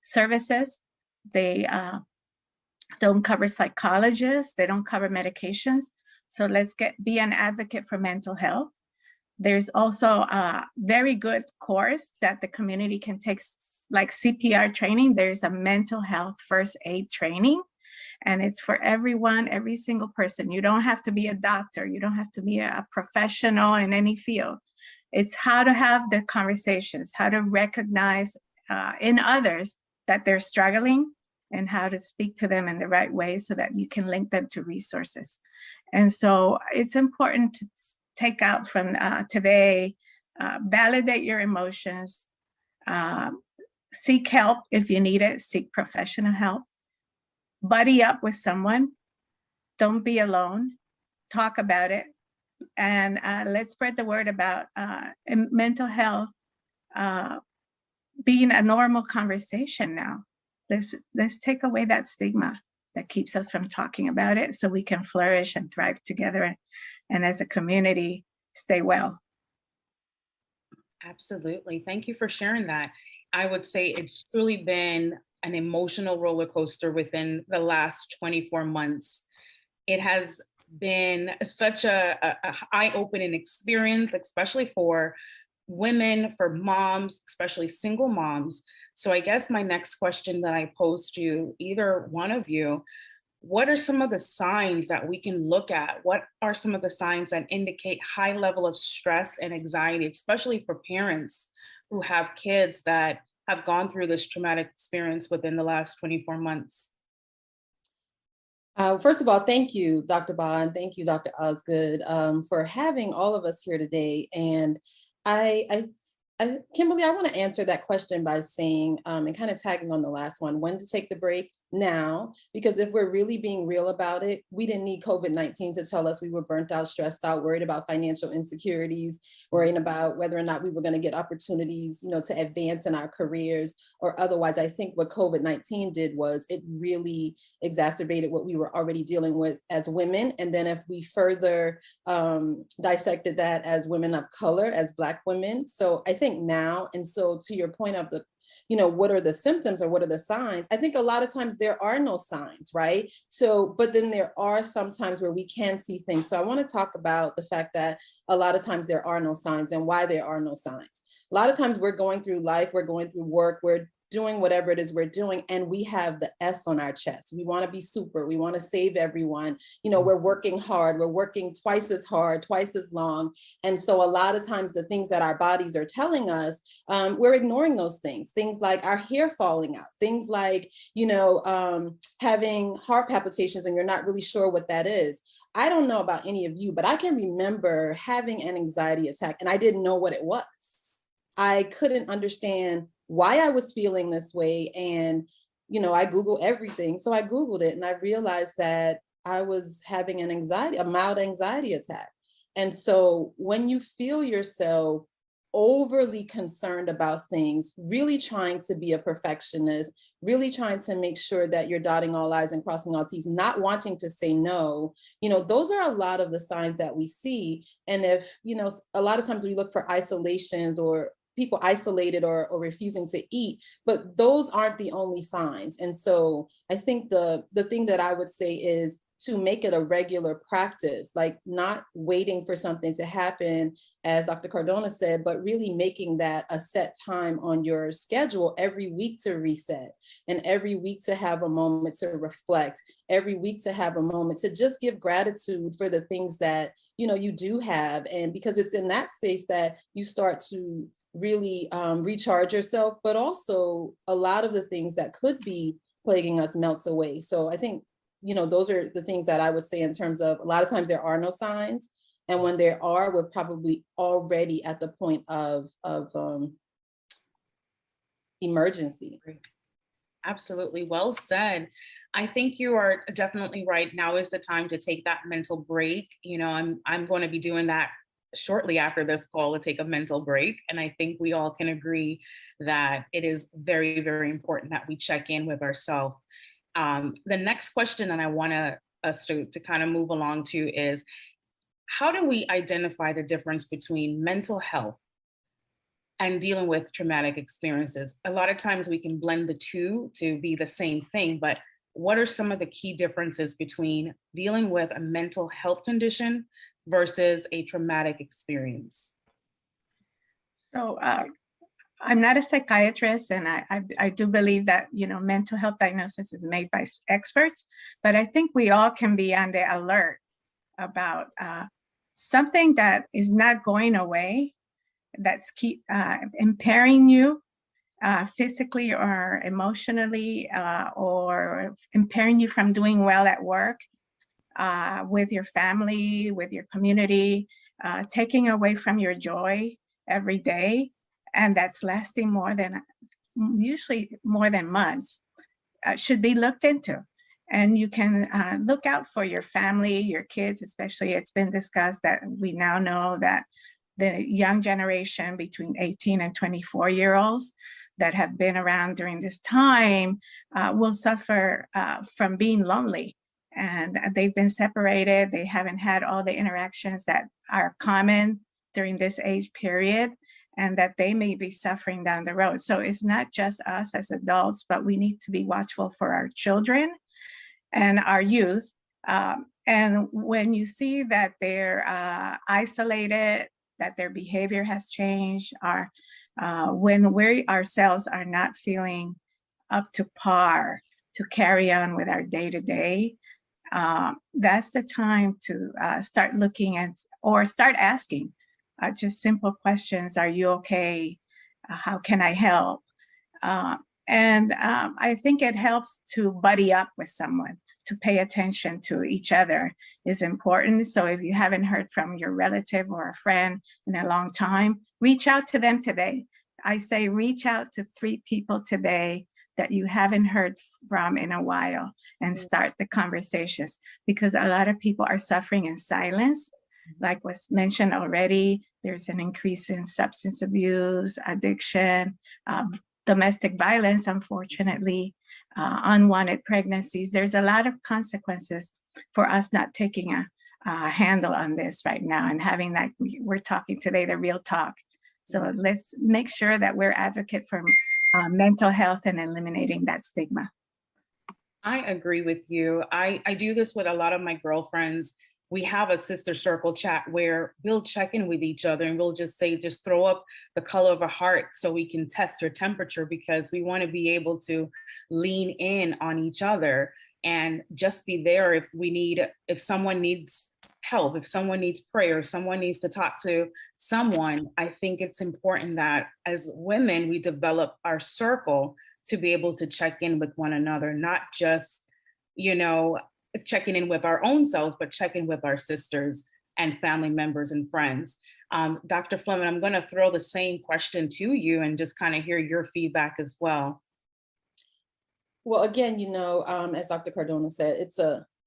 services. They don't cover psychologists. They don't cover medications. So let's be an advocate for mental health. There's also a very good course that the community can take, like CPR training. There's a mental health first aid training, and it's for everyone, every single person. You don't have to be a doctor. You don't have to be a professional in any field. It's how to have the conversations, how to recognize in others that they're struggling, and how to speak to them in the right way so that you can link them to resources. And so it's important to take out from today, validate your emotions, seek help if you need it, seek professional help, buddy up with someone, don't be alone, talk about it, and let's spread the word about mental health being a normal conversation now. Let's take away that stigma that keeps us from talking about it so we can flourish and thrive together, and as a community, stay well. Absolutely. Thank you for sharing that. I would say it's truly been an emotional roller coaster within the last 24 months. It has been such a eye-opening experience, especially for women, for moms, especially single moms. So I guess my next question that I pose to you, either one of you, what are some of the signs that we can look at? What are some of the signs that indicate high level of stress and anxiety, especially for parents who have kids that have gone through this traumatic experience within the last 24 months? First of all, thank you, Dr. Baugh, and thank you, Dr. Osgood, for having all of us here today. And Kimberly, I want to answer that question by saying, and kind of tagging on the last one, when to take the break. Now, because if we're really being real about it, we didn't need COVID-19 to tell us we were burnt out, stressed out, worried about financial insecurities, worrying about whether or not we were going to get opportunities, to advance in our careers or otherwise. I think what COVID-19 did was it really exacerbated what we were already dealing with as women. And then if we further dissected that as women of color, as Black women. So I think now, and so to your point of the what are the symptoms or what are the signs? I think a lot of times there are no signs, right? So, but then there are some times where we can see things. So I want to talk about the fact that a lot of times there are no signs and why there are no signs. A lot of times we're going through life, we're going through work, we're doing whatever it is we're doing, and we have the S on our chest. We want to be super, we want to save everyone. We're working hard, we're working twice as hard, twice as long. And so a lot of times the things that our bodies are telling us, we're ignoring those things. Things like our hair falling out, things like, having heart palpitations and you're not really sure what that is. I don't know about any of you, but I can remember having an anxiety attack and I didn't know what it was. I couldn't understand why I was feeling this way. And, I Google everything. So I Googled it and I realized that I was having a mild anxiety attack. And so when you feel yourself overly concerned about things, really trying to be a perfectionist, really trying to make sure that you're dotting all I's and crossing all T's, not wanting to say no, those are a lot of the signs that we see. And if, a lot of times we look for isolations or people isolated or refusing to eat, but those aren't the only signs. And so I think the thing that I would say is to make it a regular practice, like not waiting for something to happen, as Dr. Cardona said, but really making that a set time on your schedule every week to reset, and every week to have a moment to reflect, every week to have a moment to just give gratitude for the things that, you do have. And because it's in that space that you start to really recharge yourself, but also a lot of the things that could be plaguing us melts away. So I think, those are the things that I would say in terms of a lot of times there are no signs. And when there are, we're probably already at the point of emergency. Absolutely. Well said. I think you are definitely right. Now is the time to take that mental break. I'm going to be doing that shortly after this call, to take a mental break. And I think we all can agree that it is very, very important that we check in with ourselves. The next question that I want us to kind of move along to is, how do we identify the difference between mental health and dealing with traumatic experiences? A lot of times we can blend the two to be the same thing, but what are some of the key differences between dealing with a mental health condition versus a traumatic experience? So I'm not a psychiatrist, and I do believe that, you know, mental health diagnosis is made by experts, but I think we all can be on the alert about something that is not going away, that's impairing you physically or emotionally, or impairing you from doing well at work, with your family, with your community, taking away from your joy every day, and that's lasting usually more than months, should be looked into. And you can look out for your family, your kids, especially. It's been discussed that we now know that the young generation between 18 and 24-year-olds that have been around during this time will suffer from being lonely. And they've been separated. They haven't had all the interactions that are common during this age period, and that they may be suffering down the road. So it's not just us as adults, but we need to be watchful for our children and our youth. And when you see that they're isolated, that their behavior has changed, or when we ourselves are not feeling up to par to carry on with our day-to-day, that's the time to start looking at, or start asking just simple questions. Are you okay? How can I help? And I think it helps to buddy up with someone, to pay attention to each other is important. So if you haven't heard from your relative or a friend in a long time, reach out to them today. I say reach out to 3 people today that you haven't heard from in a while, and start the conversations, because a lot of people are suffering in silence. Like was mentioned already, there's an increase in substance abuse, addiction, domestic violence, unfortunately, unwanted pregnancies. There's a lot of consequences for us not taking a handle on this right now, and having that, we're talking today, the real talk. So let's make sure that we're advocate for mental health and eliminating that stigma. I agree with you. I do this with a lot of my girlfriends. We have a sister circle chat where we'll check in with each other, and we'll just say, just throw up the color of a heart so we can test your temperature, because we want to be able to lean in on each other and just be there if someone needs help, if someone needs prayer, if someone needs to talk to someone. I think it's important that as women, we develop our circle to be able to check in with one another, not just, checking in with our own selves, but checking with our sisters and family members and friends. Dr. Fleming, I'm going to throw the same question to you and just kind of hear your feedback as well. Well, again, as Dr. Cardona said,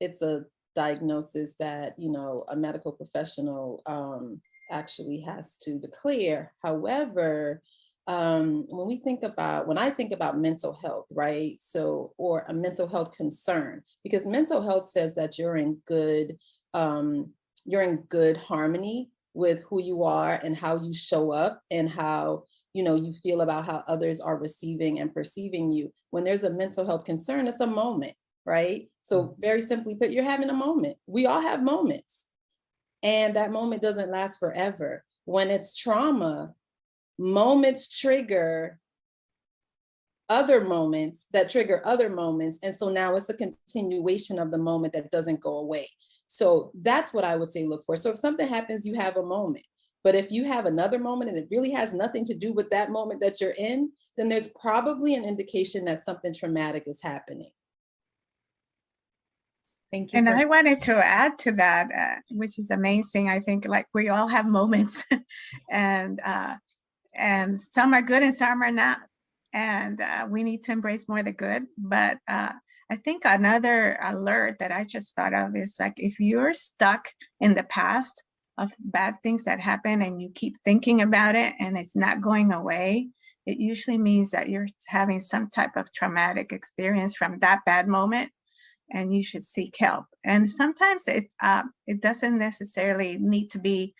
it's a diagnosis that, a medical professional actually has to declare. However, when I think about mental health, right? So, or a mental health concern, because mental health says that you're in good harmony with who you are and how you show up, and how, you feel about how others are receiving and perceiving you. When there's a mental health concern, it's a moment, right? So very simply put, you're having a moment. We all have moments, and that moment doesn't last forever. When it's trauma, moments trigger other moments that trigger other moments. And so now it's a continuation of the moment that doesn't go away. So that's what I would say look for. So if something happens, you have a moment. But if you have another moment and it really has nothing to do with that moment that you're in, then there's probably an indication that something traumatic is happening. Thank you. And I wanted to add to that, which is amazing. I think like we all have moments and some are good and some are not. And we need to embrace more the good. But I think another alert that I just thought of is like, if you're stuck in the past of bad things that happen and you keep thinking about it and it's not going away, it usually means that you're having some type of traumatic experience from that bad moment, and you should seek help. And sometimes it doesn't necessarily need to be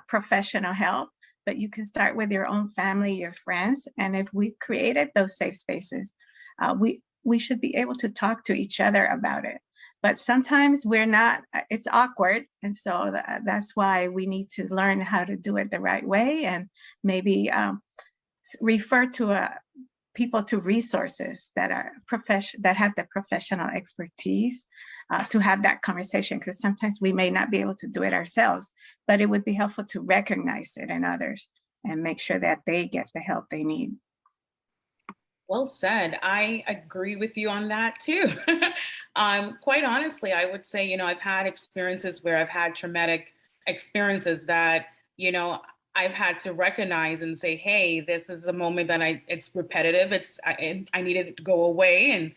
professional help, but you can start with your own family, your friends. And if we've created those safe spaces, we should be able to talk to each other about it. But sometimes we're not, it's awkward. And so that's why we need to learn how to do it the right way, and maybe refer to people to resources that are that have the professional expertise to have that conversation, because sometimes we may not be able to do it ourselves, but it would be helpful to recognize it in others and make sure that they get the help they need. Well said. I agree with you on that too. Quite honestly, I would say, you know, I've had experiences where I've had traumatic experiences that, you know, I've had to recognize and say, hey, this is the moment that it's repetitive. I needed it to go away. And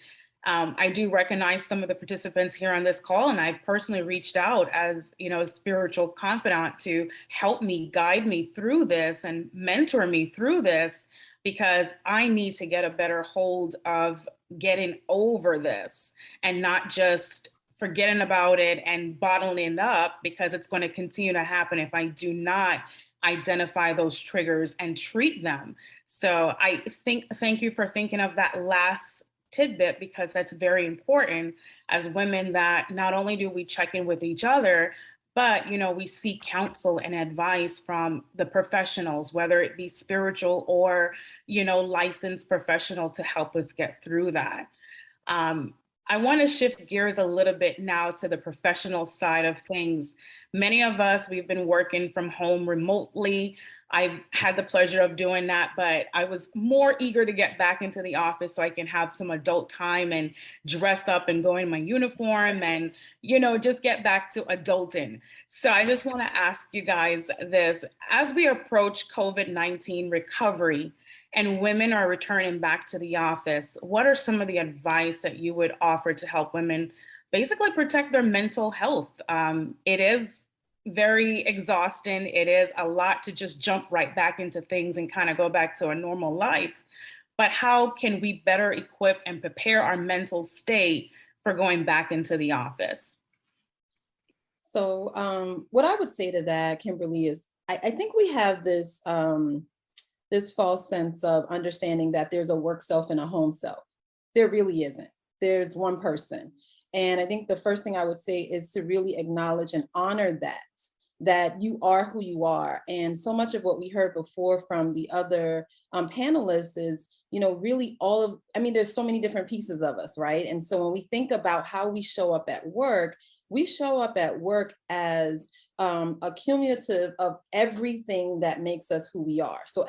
I do recognize some of the participants here on this call, and I've personally reached out as, you know, a spiritual confidant to help me, guide me through this and mentor me through this, because I need to get a better hold of getting over this and not just forgetting about it and bottling it up, because it's going to continue to happen if I do not identify those triggers and treat them. So thank you for thinking of that last tidbit, because that's very important as women, that not only do we check in with each other, but, you know, we seek counsel and advice from the professionals, whether it be spiritual or, you know, licensed professional, to help us get through that. I want to shift gears a little bit now to the professional side of things. Many of us, we've been working from home remotely. I've had the pleasure of doing that, but I was more eager to get back into the office so I can have some adult time and dress up and go in my uniform and, you know, just get back to adulting. So I just want to ask you guys this: as we approach COVID-19 recovery and women are returning back to the office, what are some of the advice that you would offer to help women basically protect their mental health? It is very exhausting. It is a lot to just jump right back into things and kind of go back to a normal life. But how can we better equip and prepare our mental state for going back into the office? So what I would say to that, Kimberly, is I think we have this this false sense of understanding that there's a work self and a home self. There really isn't. There's one person. And I think the first thing I would say is to really acknowledge and honor that you are who you are. And so much of what we heard before from the other panelists is, you know, really there's so many different pieces of us, right? And so when we think about how we show up at work, we show up at work as a cumulative of everything that makes us who we are. So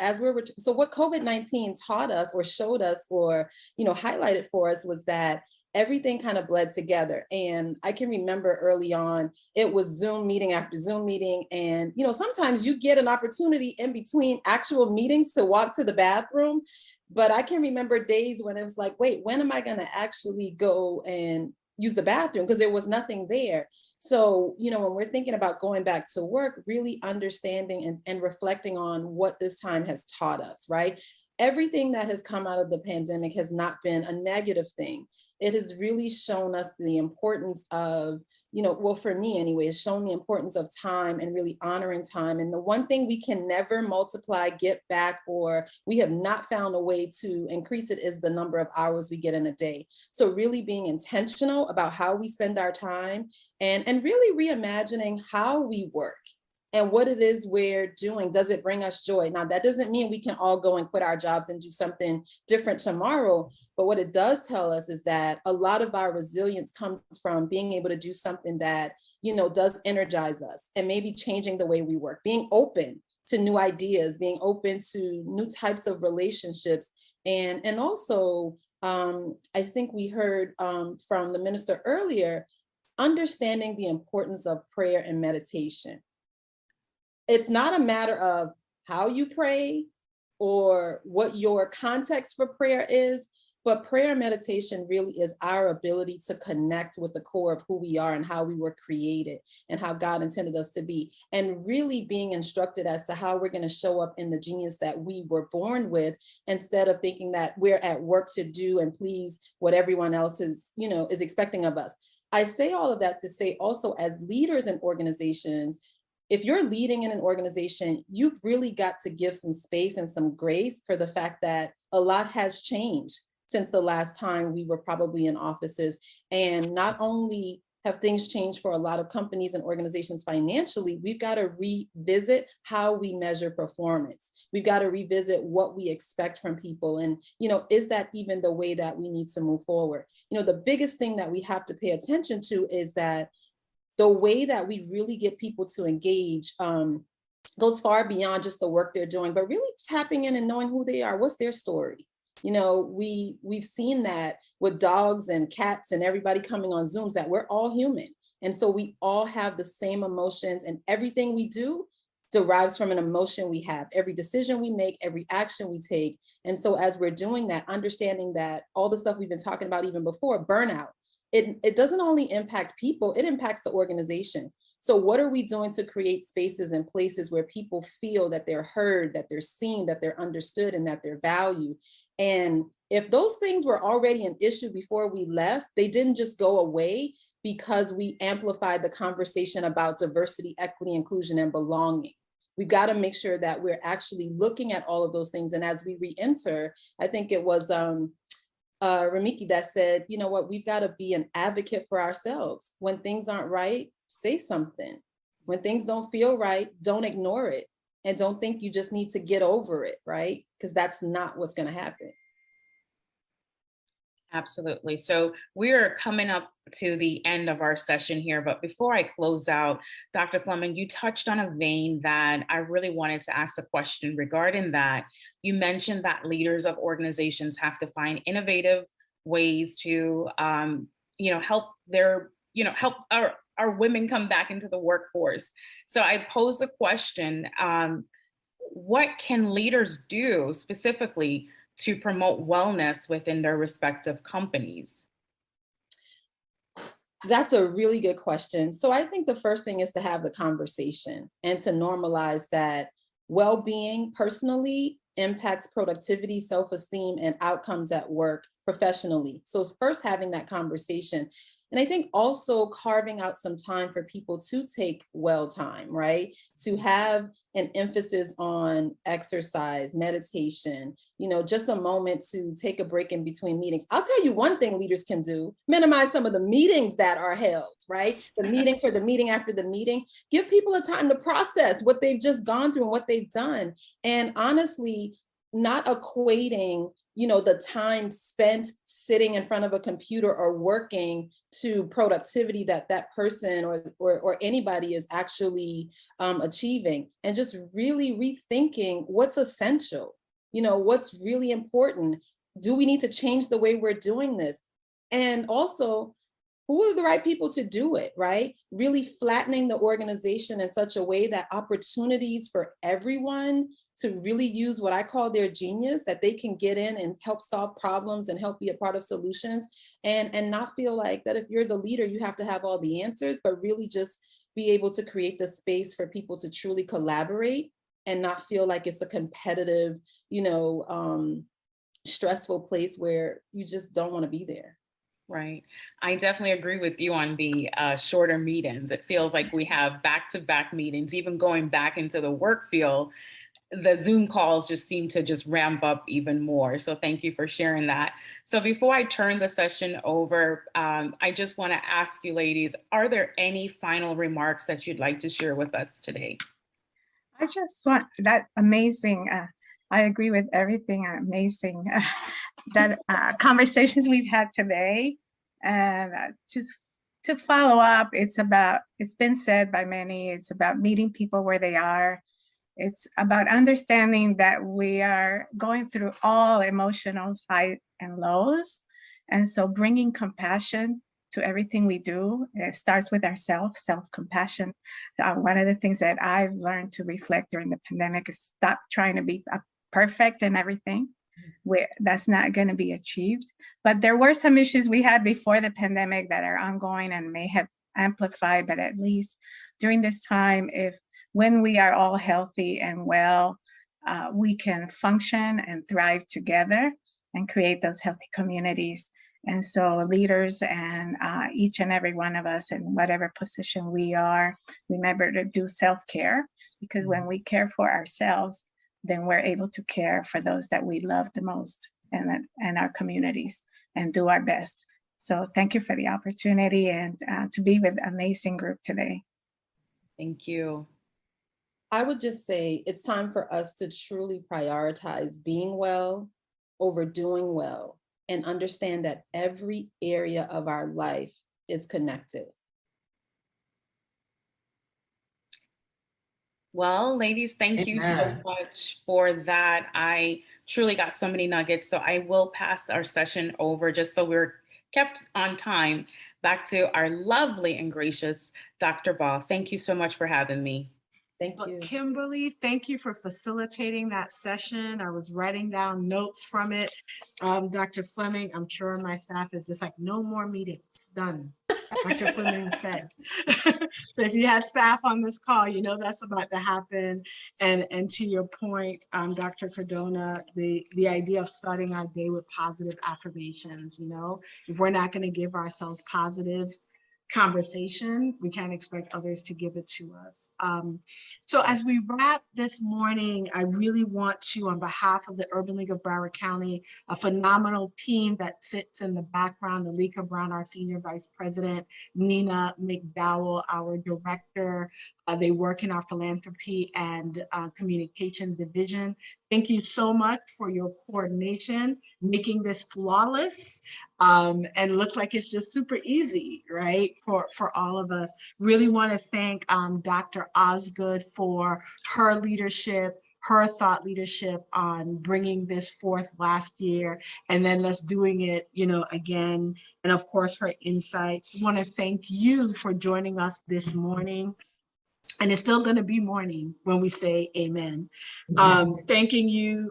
so what COVID-19 taught us or showed us or, you know, highlighted for us was that everything kind of bled together. And I can remember early on, it was Zoom meeting after Zoom meeting. And, you know, sometimes you get an opportunity in between actual meetings to walk to the bathroom. But I can remember days when it was like, wait, when am I going to actually go and use the bathroom? Because there was nothing there. So, you know, when we're thinking about going back to work, really understanding and reflecting on what this time has taught us, right? Everything that has come out of the pandemic has not been a negative thing. It has really shown us the importance of, you know, well, for me anyway, it's shown the importance of time and really honoring time. And the one thing we can never multiply, get back, or we have not found a way to increase it is the number of hours we get in a day. So really being intentional about how we spend our time and really reimagining how we work and what it is we're doing. Does it bring us joy? Now, that doesn't mean we can all go and quit our jobs and do something different tomorrow. But what it does tell us is that a lot of our resilience comes from being able to do something that, you know, does energize us, and maybe changing the way we work, being open to new ideas, being open to new types of relationships. And also, I think we heard from the minister earlier, understanding the importance of prayer and meditation. It's not a matter of how you pray or what your context for prayer is, but prayer and meditation really is our ability to connect with the core of who we are and how we were created and how God intended us to be, and really being instructed as to how we're going to show up in the genius that we were born with, instead of thinking that we're at work to do and please what everyone else is, you know, is expecting of us. I say all of that to say also, as leaders in organizations, if you're leading in an organization, you've really got to give some space and some grace for the fact that a lot has changed. since the last time we were probably in offices. And not only have things changed for a lot of companies and organizations financially, we've got to revisit how we measure performance. We've got to revisit what we expect from people. And, is that even the way that we need to move forward? The biggest thing that we have to pay attention to is that the way that we really get people to engage goes far beyond just the work they're doing, but really tapping in and knowing who they are. What's their story? We've seen that with dogs and cats and everybody coming on Zooms, that we're all human. And so we all have the same emotions, and everything we do derives from an emotion we have. Every decision we make, every action we take. And so as we're doing that, understanding that all the stuff we've been talking about even before, burnout, it doesn't only impact people, it impacts the organization. So what are we doing to create spaces and places where people feel that they're heard, that they're seen, that they're understood, and that they're valued? And if those things were already an issue before we left, they didn't just go away because we amplified the conversation about diversity, equity, inclusion, and belonging. We've got to make sure that we're actually looking at all of those things. And as we re-enter, I think it was Ramiki that said, we've got to be an advocate for ourselves. When things aren't right, say something. When things don't feel right, don't ignore it. And don't think you just need to get over it, right? Because that's not what's going to happen. Absolutely. So we're coming up to the end of our session here, but before I close out, Dr. Fleming, you touched on a vein that I really wanted to ask a question regarding that. You mentioned that leaders of organizations have to find innovative ways to, help help our women come back into the workforce. So I pose the question, what can leaders do specifically to promote wellness within their respective companies? That's a really good question. So I think the first thing is to have the conversation and to normalize that well-being personally impacts productivity, self-esteem, and outcomes at work professionally. So first having that conversation. And I think also carving out some time for people to take well time, right? To have an emphasis on exercise, meditation, just a moment to take a break in between meetings. I'll tell you one thing leaders can do: minimize some of the meetings that are held, right? The meeting for the meeting after the meeting. Give people a time to process what they've just gone through and what they've done. And honestly, not equating the time spent sitting in front of a computer or working to productivity that person or anybody is actually achieving, and just really rethinking what's essential, what's really important. Do we need to change the way we're doing this? And also, who are the right people to do it, right? Really flattening the organization in such a way that opportunities for everyone to really use what I call their genius, that they can get in and help solve problems and help be a part of solutions, and not feel like that if you're the leader, you have to have all the answers, but really just be able to create the space for people to truly collaborate and not feel like it's a competitive, stressful place where you just don't want to be there. Right. I definitely agree with you on the shorter meetings. It feels like we have back-to-back meetings, even going back into the work field. The Zoom calls just seem to just ramp up even more. So thank you for sharing that. So before I turn the session over, I just want to ask you ladies, are there any final remarks that you'd like to share with us today? I just want that amazing. I agree with everything. Amazing that conversations we've had today, and just to follow up. It's been said by many. It's about meeting people where they are. It's about understanding that we are going through all emotional highs and lows. And so bringing compassion to everything we do, it starts with ourselves, self-compassion. One of the things that I've learned to reflect during the pandemic is stop trying to be perfect in everything. That's not going to be achieved. But there were some issues we had before the pandemic that are ongoing and may have amplified, but at least during this time, when we are all healthy and well, we can function and thrive together and create those healthy communities. And so leaders and each and every one of us in whatever position we are, remember to do self-care, because when we care for ourselves, then we're able to care for those that we love the most. and our communities and do our best. So thank you for the opportunity and to be with an amazing group today. Thank you. I would just say it's time for us to truly prioritize being well over doing well and understand that every area of our life is connected. Well, ladies, thank you so Amen. much for that. I truly got so many nuggets. So I will pass our session over just so we're kept on time back to our lovely and gracious Dr. Baugh. Thank you so much for having me. Thank Well, you. Kimberly, thank you for facilitating that session. I was writing down notes from it. Dr. Fleming, I'm sure my staff is just like, no more meetings, done. Dr. Fleming said. So if you have staff on this call, you know that's about to happen. And to your point, Dr. Cardona, the idea of starting our day with positive affirmations, you know, if we're not going to give ourselves positive conversation, we can't expect others to give it to us. So as we wrap this morning, I really want to, on behalf of the Urban League of Broward County, a phenomenal team that sits in the background, Alika Brown, our Senior Vice President, Nina McDowell, our Director, they work in our philanthropy and communication division. Thank you so much for your coordination, making this flawless and look like it's just super easy, right? For all of us. Really want to thank Dr. Osgood for her leadership, her thought leadership on bringing this forth last year, and then let's doing it, you know, again. And of course, her insights. Want to thank you for joining us this morning. And it's still going to be morning when we say amen. Thanking you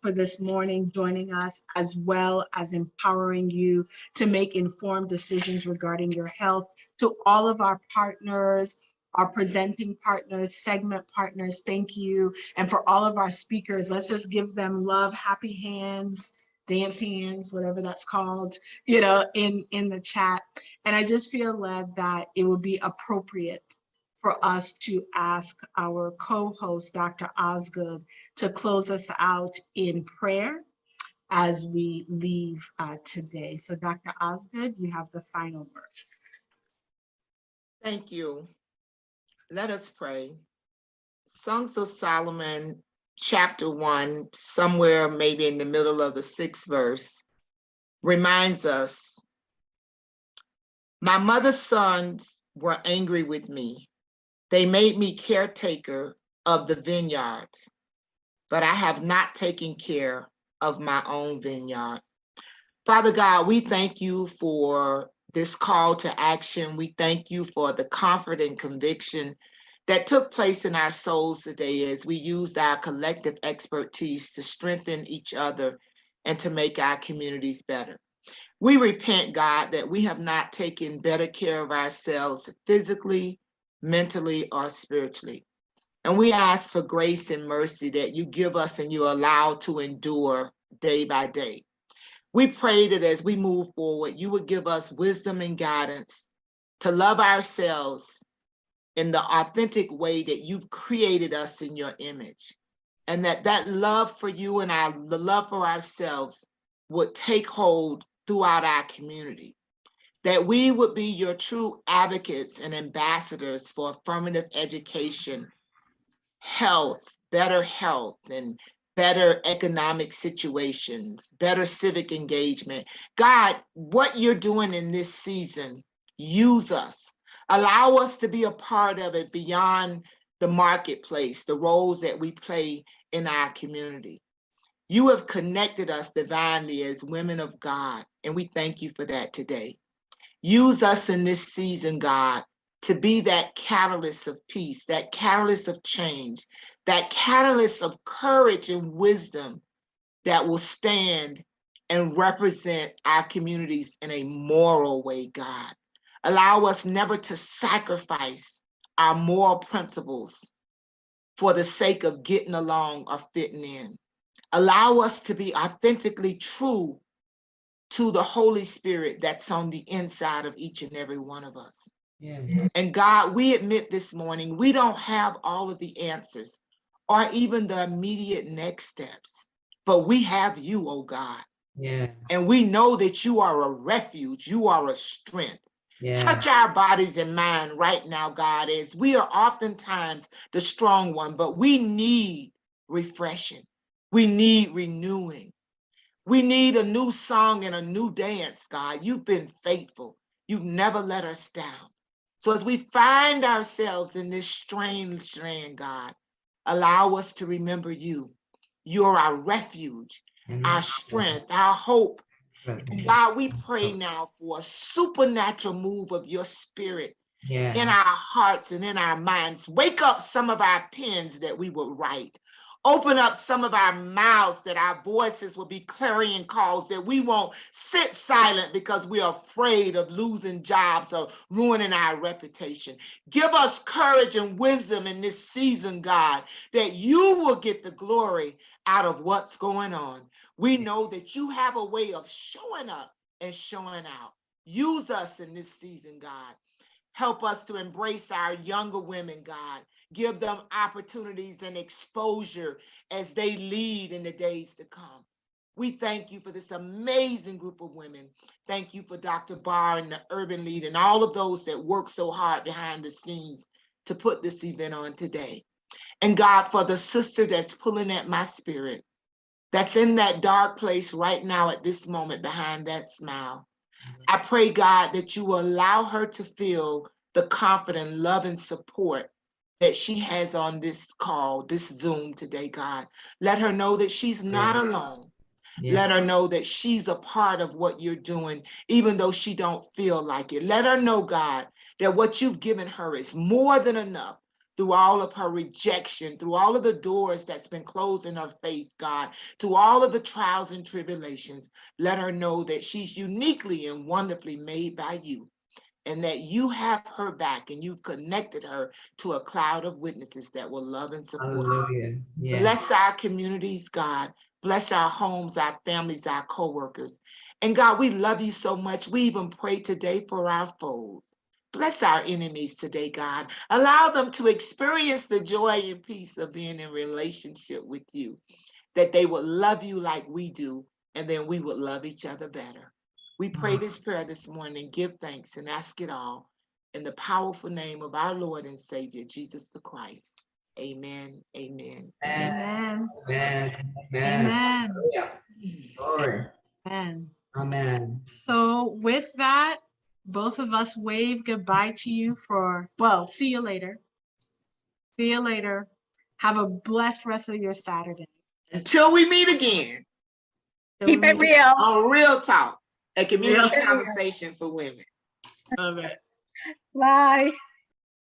for this morning, joining us, as well as empowering you to make informed decisions regarding your health. To all of our partners, our presenting partners, segment partners, thank you. And for all of our speakers, let's just give them love, happy hands, dance hands, whatever that's called, you know, in the chat. And I just feel led that it would be appropriate for us to ask our co-host, Dr. Osgood, to close us out in prayer as we leave today. So Dr. Osgood, you have the final word. Thank you. Let us pray. Songs of Solomon, chapter 1, somewhere maybe in the middle of the 6th verse, reminds us, my mother's sons were angry with me. They made me caretaker of the vineyards, but I have not taken care of my own vineyard. Father God, we thank you for this call to action. We thank you for the comfort and conviction that took place in our souls today as we used our collective expertise to strengthen each other and to make our communities better. We repent, God, that we have not taken better care of ourselves physically, mentally, or spiritually. And we ask for grace and mercy that you give us and you allow to endure day by day. We pray that as we move forward, you would give us wisdom and guidance to love ourselves in the authentic way that you've created us in your image. And that love for you and the love for ourselves would take hold throughout our community. That we would be your true advocates and ambassadors for affirmative education, health, and better economic situations, better civic engagement. God, what you're doing in this season, use us. Allow us to be a part of it beyond the marketplace, the roles that we play in our community. You have connected us divinely as women of God, and we thank you for that today. Use us in this season, God, to be that catalyst of peace, that catalyst of change, that catalyst of courage and wisdom that will stand and represent our communities in a moral way, God. Allow us never to sacrifice our moral principles for the sake of getting along or fitting in. Allow us to be authentically true to the Holy Spirit that's on the inside of each and every one of us. Yeah. And God, we admit this morning, we don't have all of the answers or even the immediate next steps, but we have you, oh God. Yes. And we know that you are a refuge, you are a strength. Yeah. Touch our bodies and mind right now, God, as we are oftentimes the strong one, but we need refreshing. We need renewing. We need a new song and a new dance, God. You've been faithful. You've never let us down. So as we find ourselves in this strange land, God, allow us to remember you. You're our refuge, our strength, our hope. And God, we pray now for a supernatural move of your spirit in our hearts and in our minds. Wake up some of our pens that we will write. Open up some of our mouths that our voices will be clarion calls, that we won't sit silent because we're afraid of losing jobs or ruining our reputation. Give us courage and wisdom in this season, God, that you will get the glory out of what's going on. We know that you have a way of showing up and showing out. Use us in this season, God. Help us to embrace our younger women, God. Give them opportunities and exposure as they lead in the days to come. We thank you for this amazing group of women. Thank you for Dr. Baugh and the Urban Lead and all of those that work so hard behind the scenes to put this event on today. And God, for the sister that's pulling at my spirit, that's in that dark place right now at this moment behind that smile. I pray, God, that you will allow her to feel the confident love and support that she has on this call, this Zoom today, God. Let her know that she's not alone. Yes. Let her know that she's a part of what you're doing, even though she don't feel like it. Let her know, God, that what you've given her is more than enough. Through all of her rejection, through all of the doors that's been closed in her face, God, to all of the trials and tribulations, let her know that she's uniquely and wonderfully made by you, and that you have her back and you've connected her to a cloud of witnesses that will love and support her. Hallelujah. Yes. Bless our communities, God. Bless our homes, our families, our co-workers. And God, we love you so much. We even pray today for our foes. Bless our enemies today, God. Allow them to experience the joy and peace of being in relationship with you, that they would love you like we do, and then we would love each other better. We pray this prayer this morning, give thanks and ask it all in the powerful name of our Lord and Savior, Jesus the Christ. Amen, amen. Amen. Amen. Amen. Glory. Amen. Amen. So with that, both of us wave goodbye to you see you later. See you later. Have a blessed rest of your Saturday. Until we meet again. Keep it real. On Real Talk, a community conversation for women. Love it. Bye.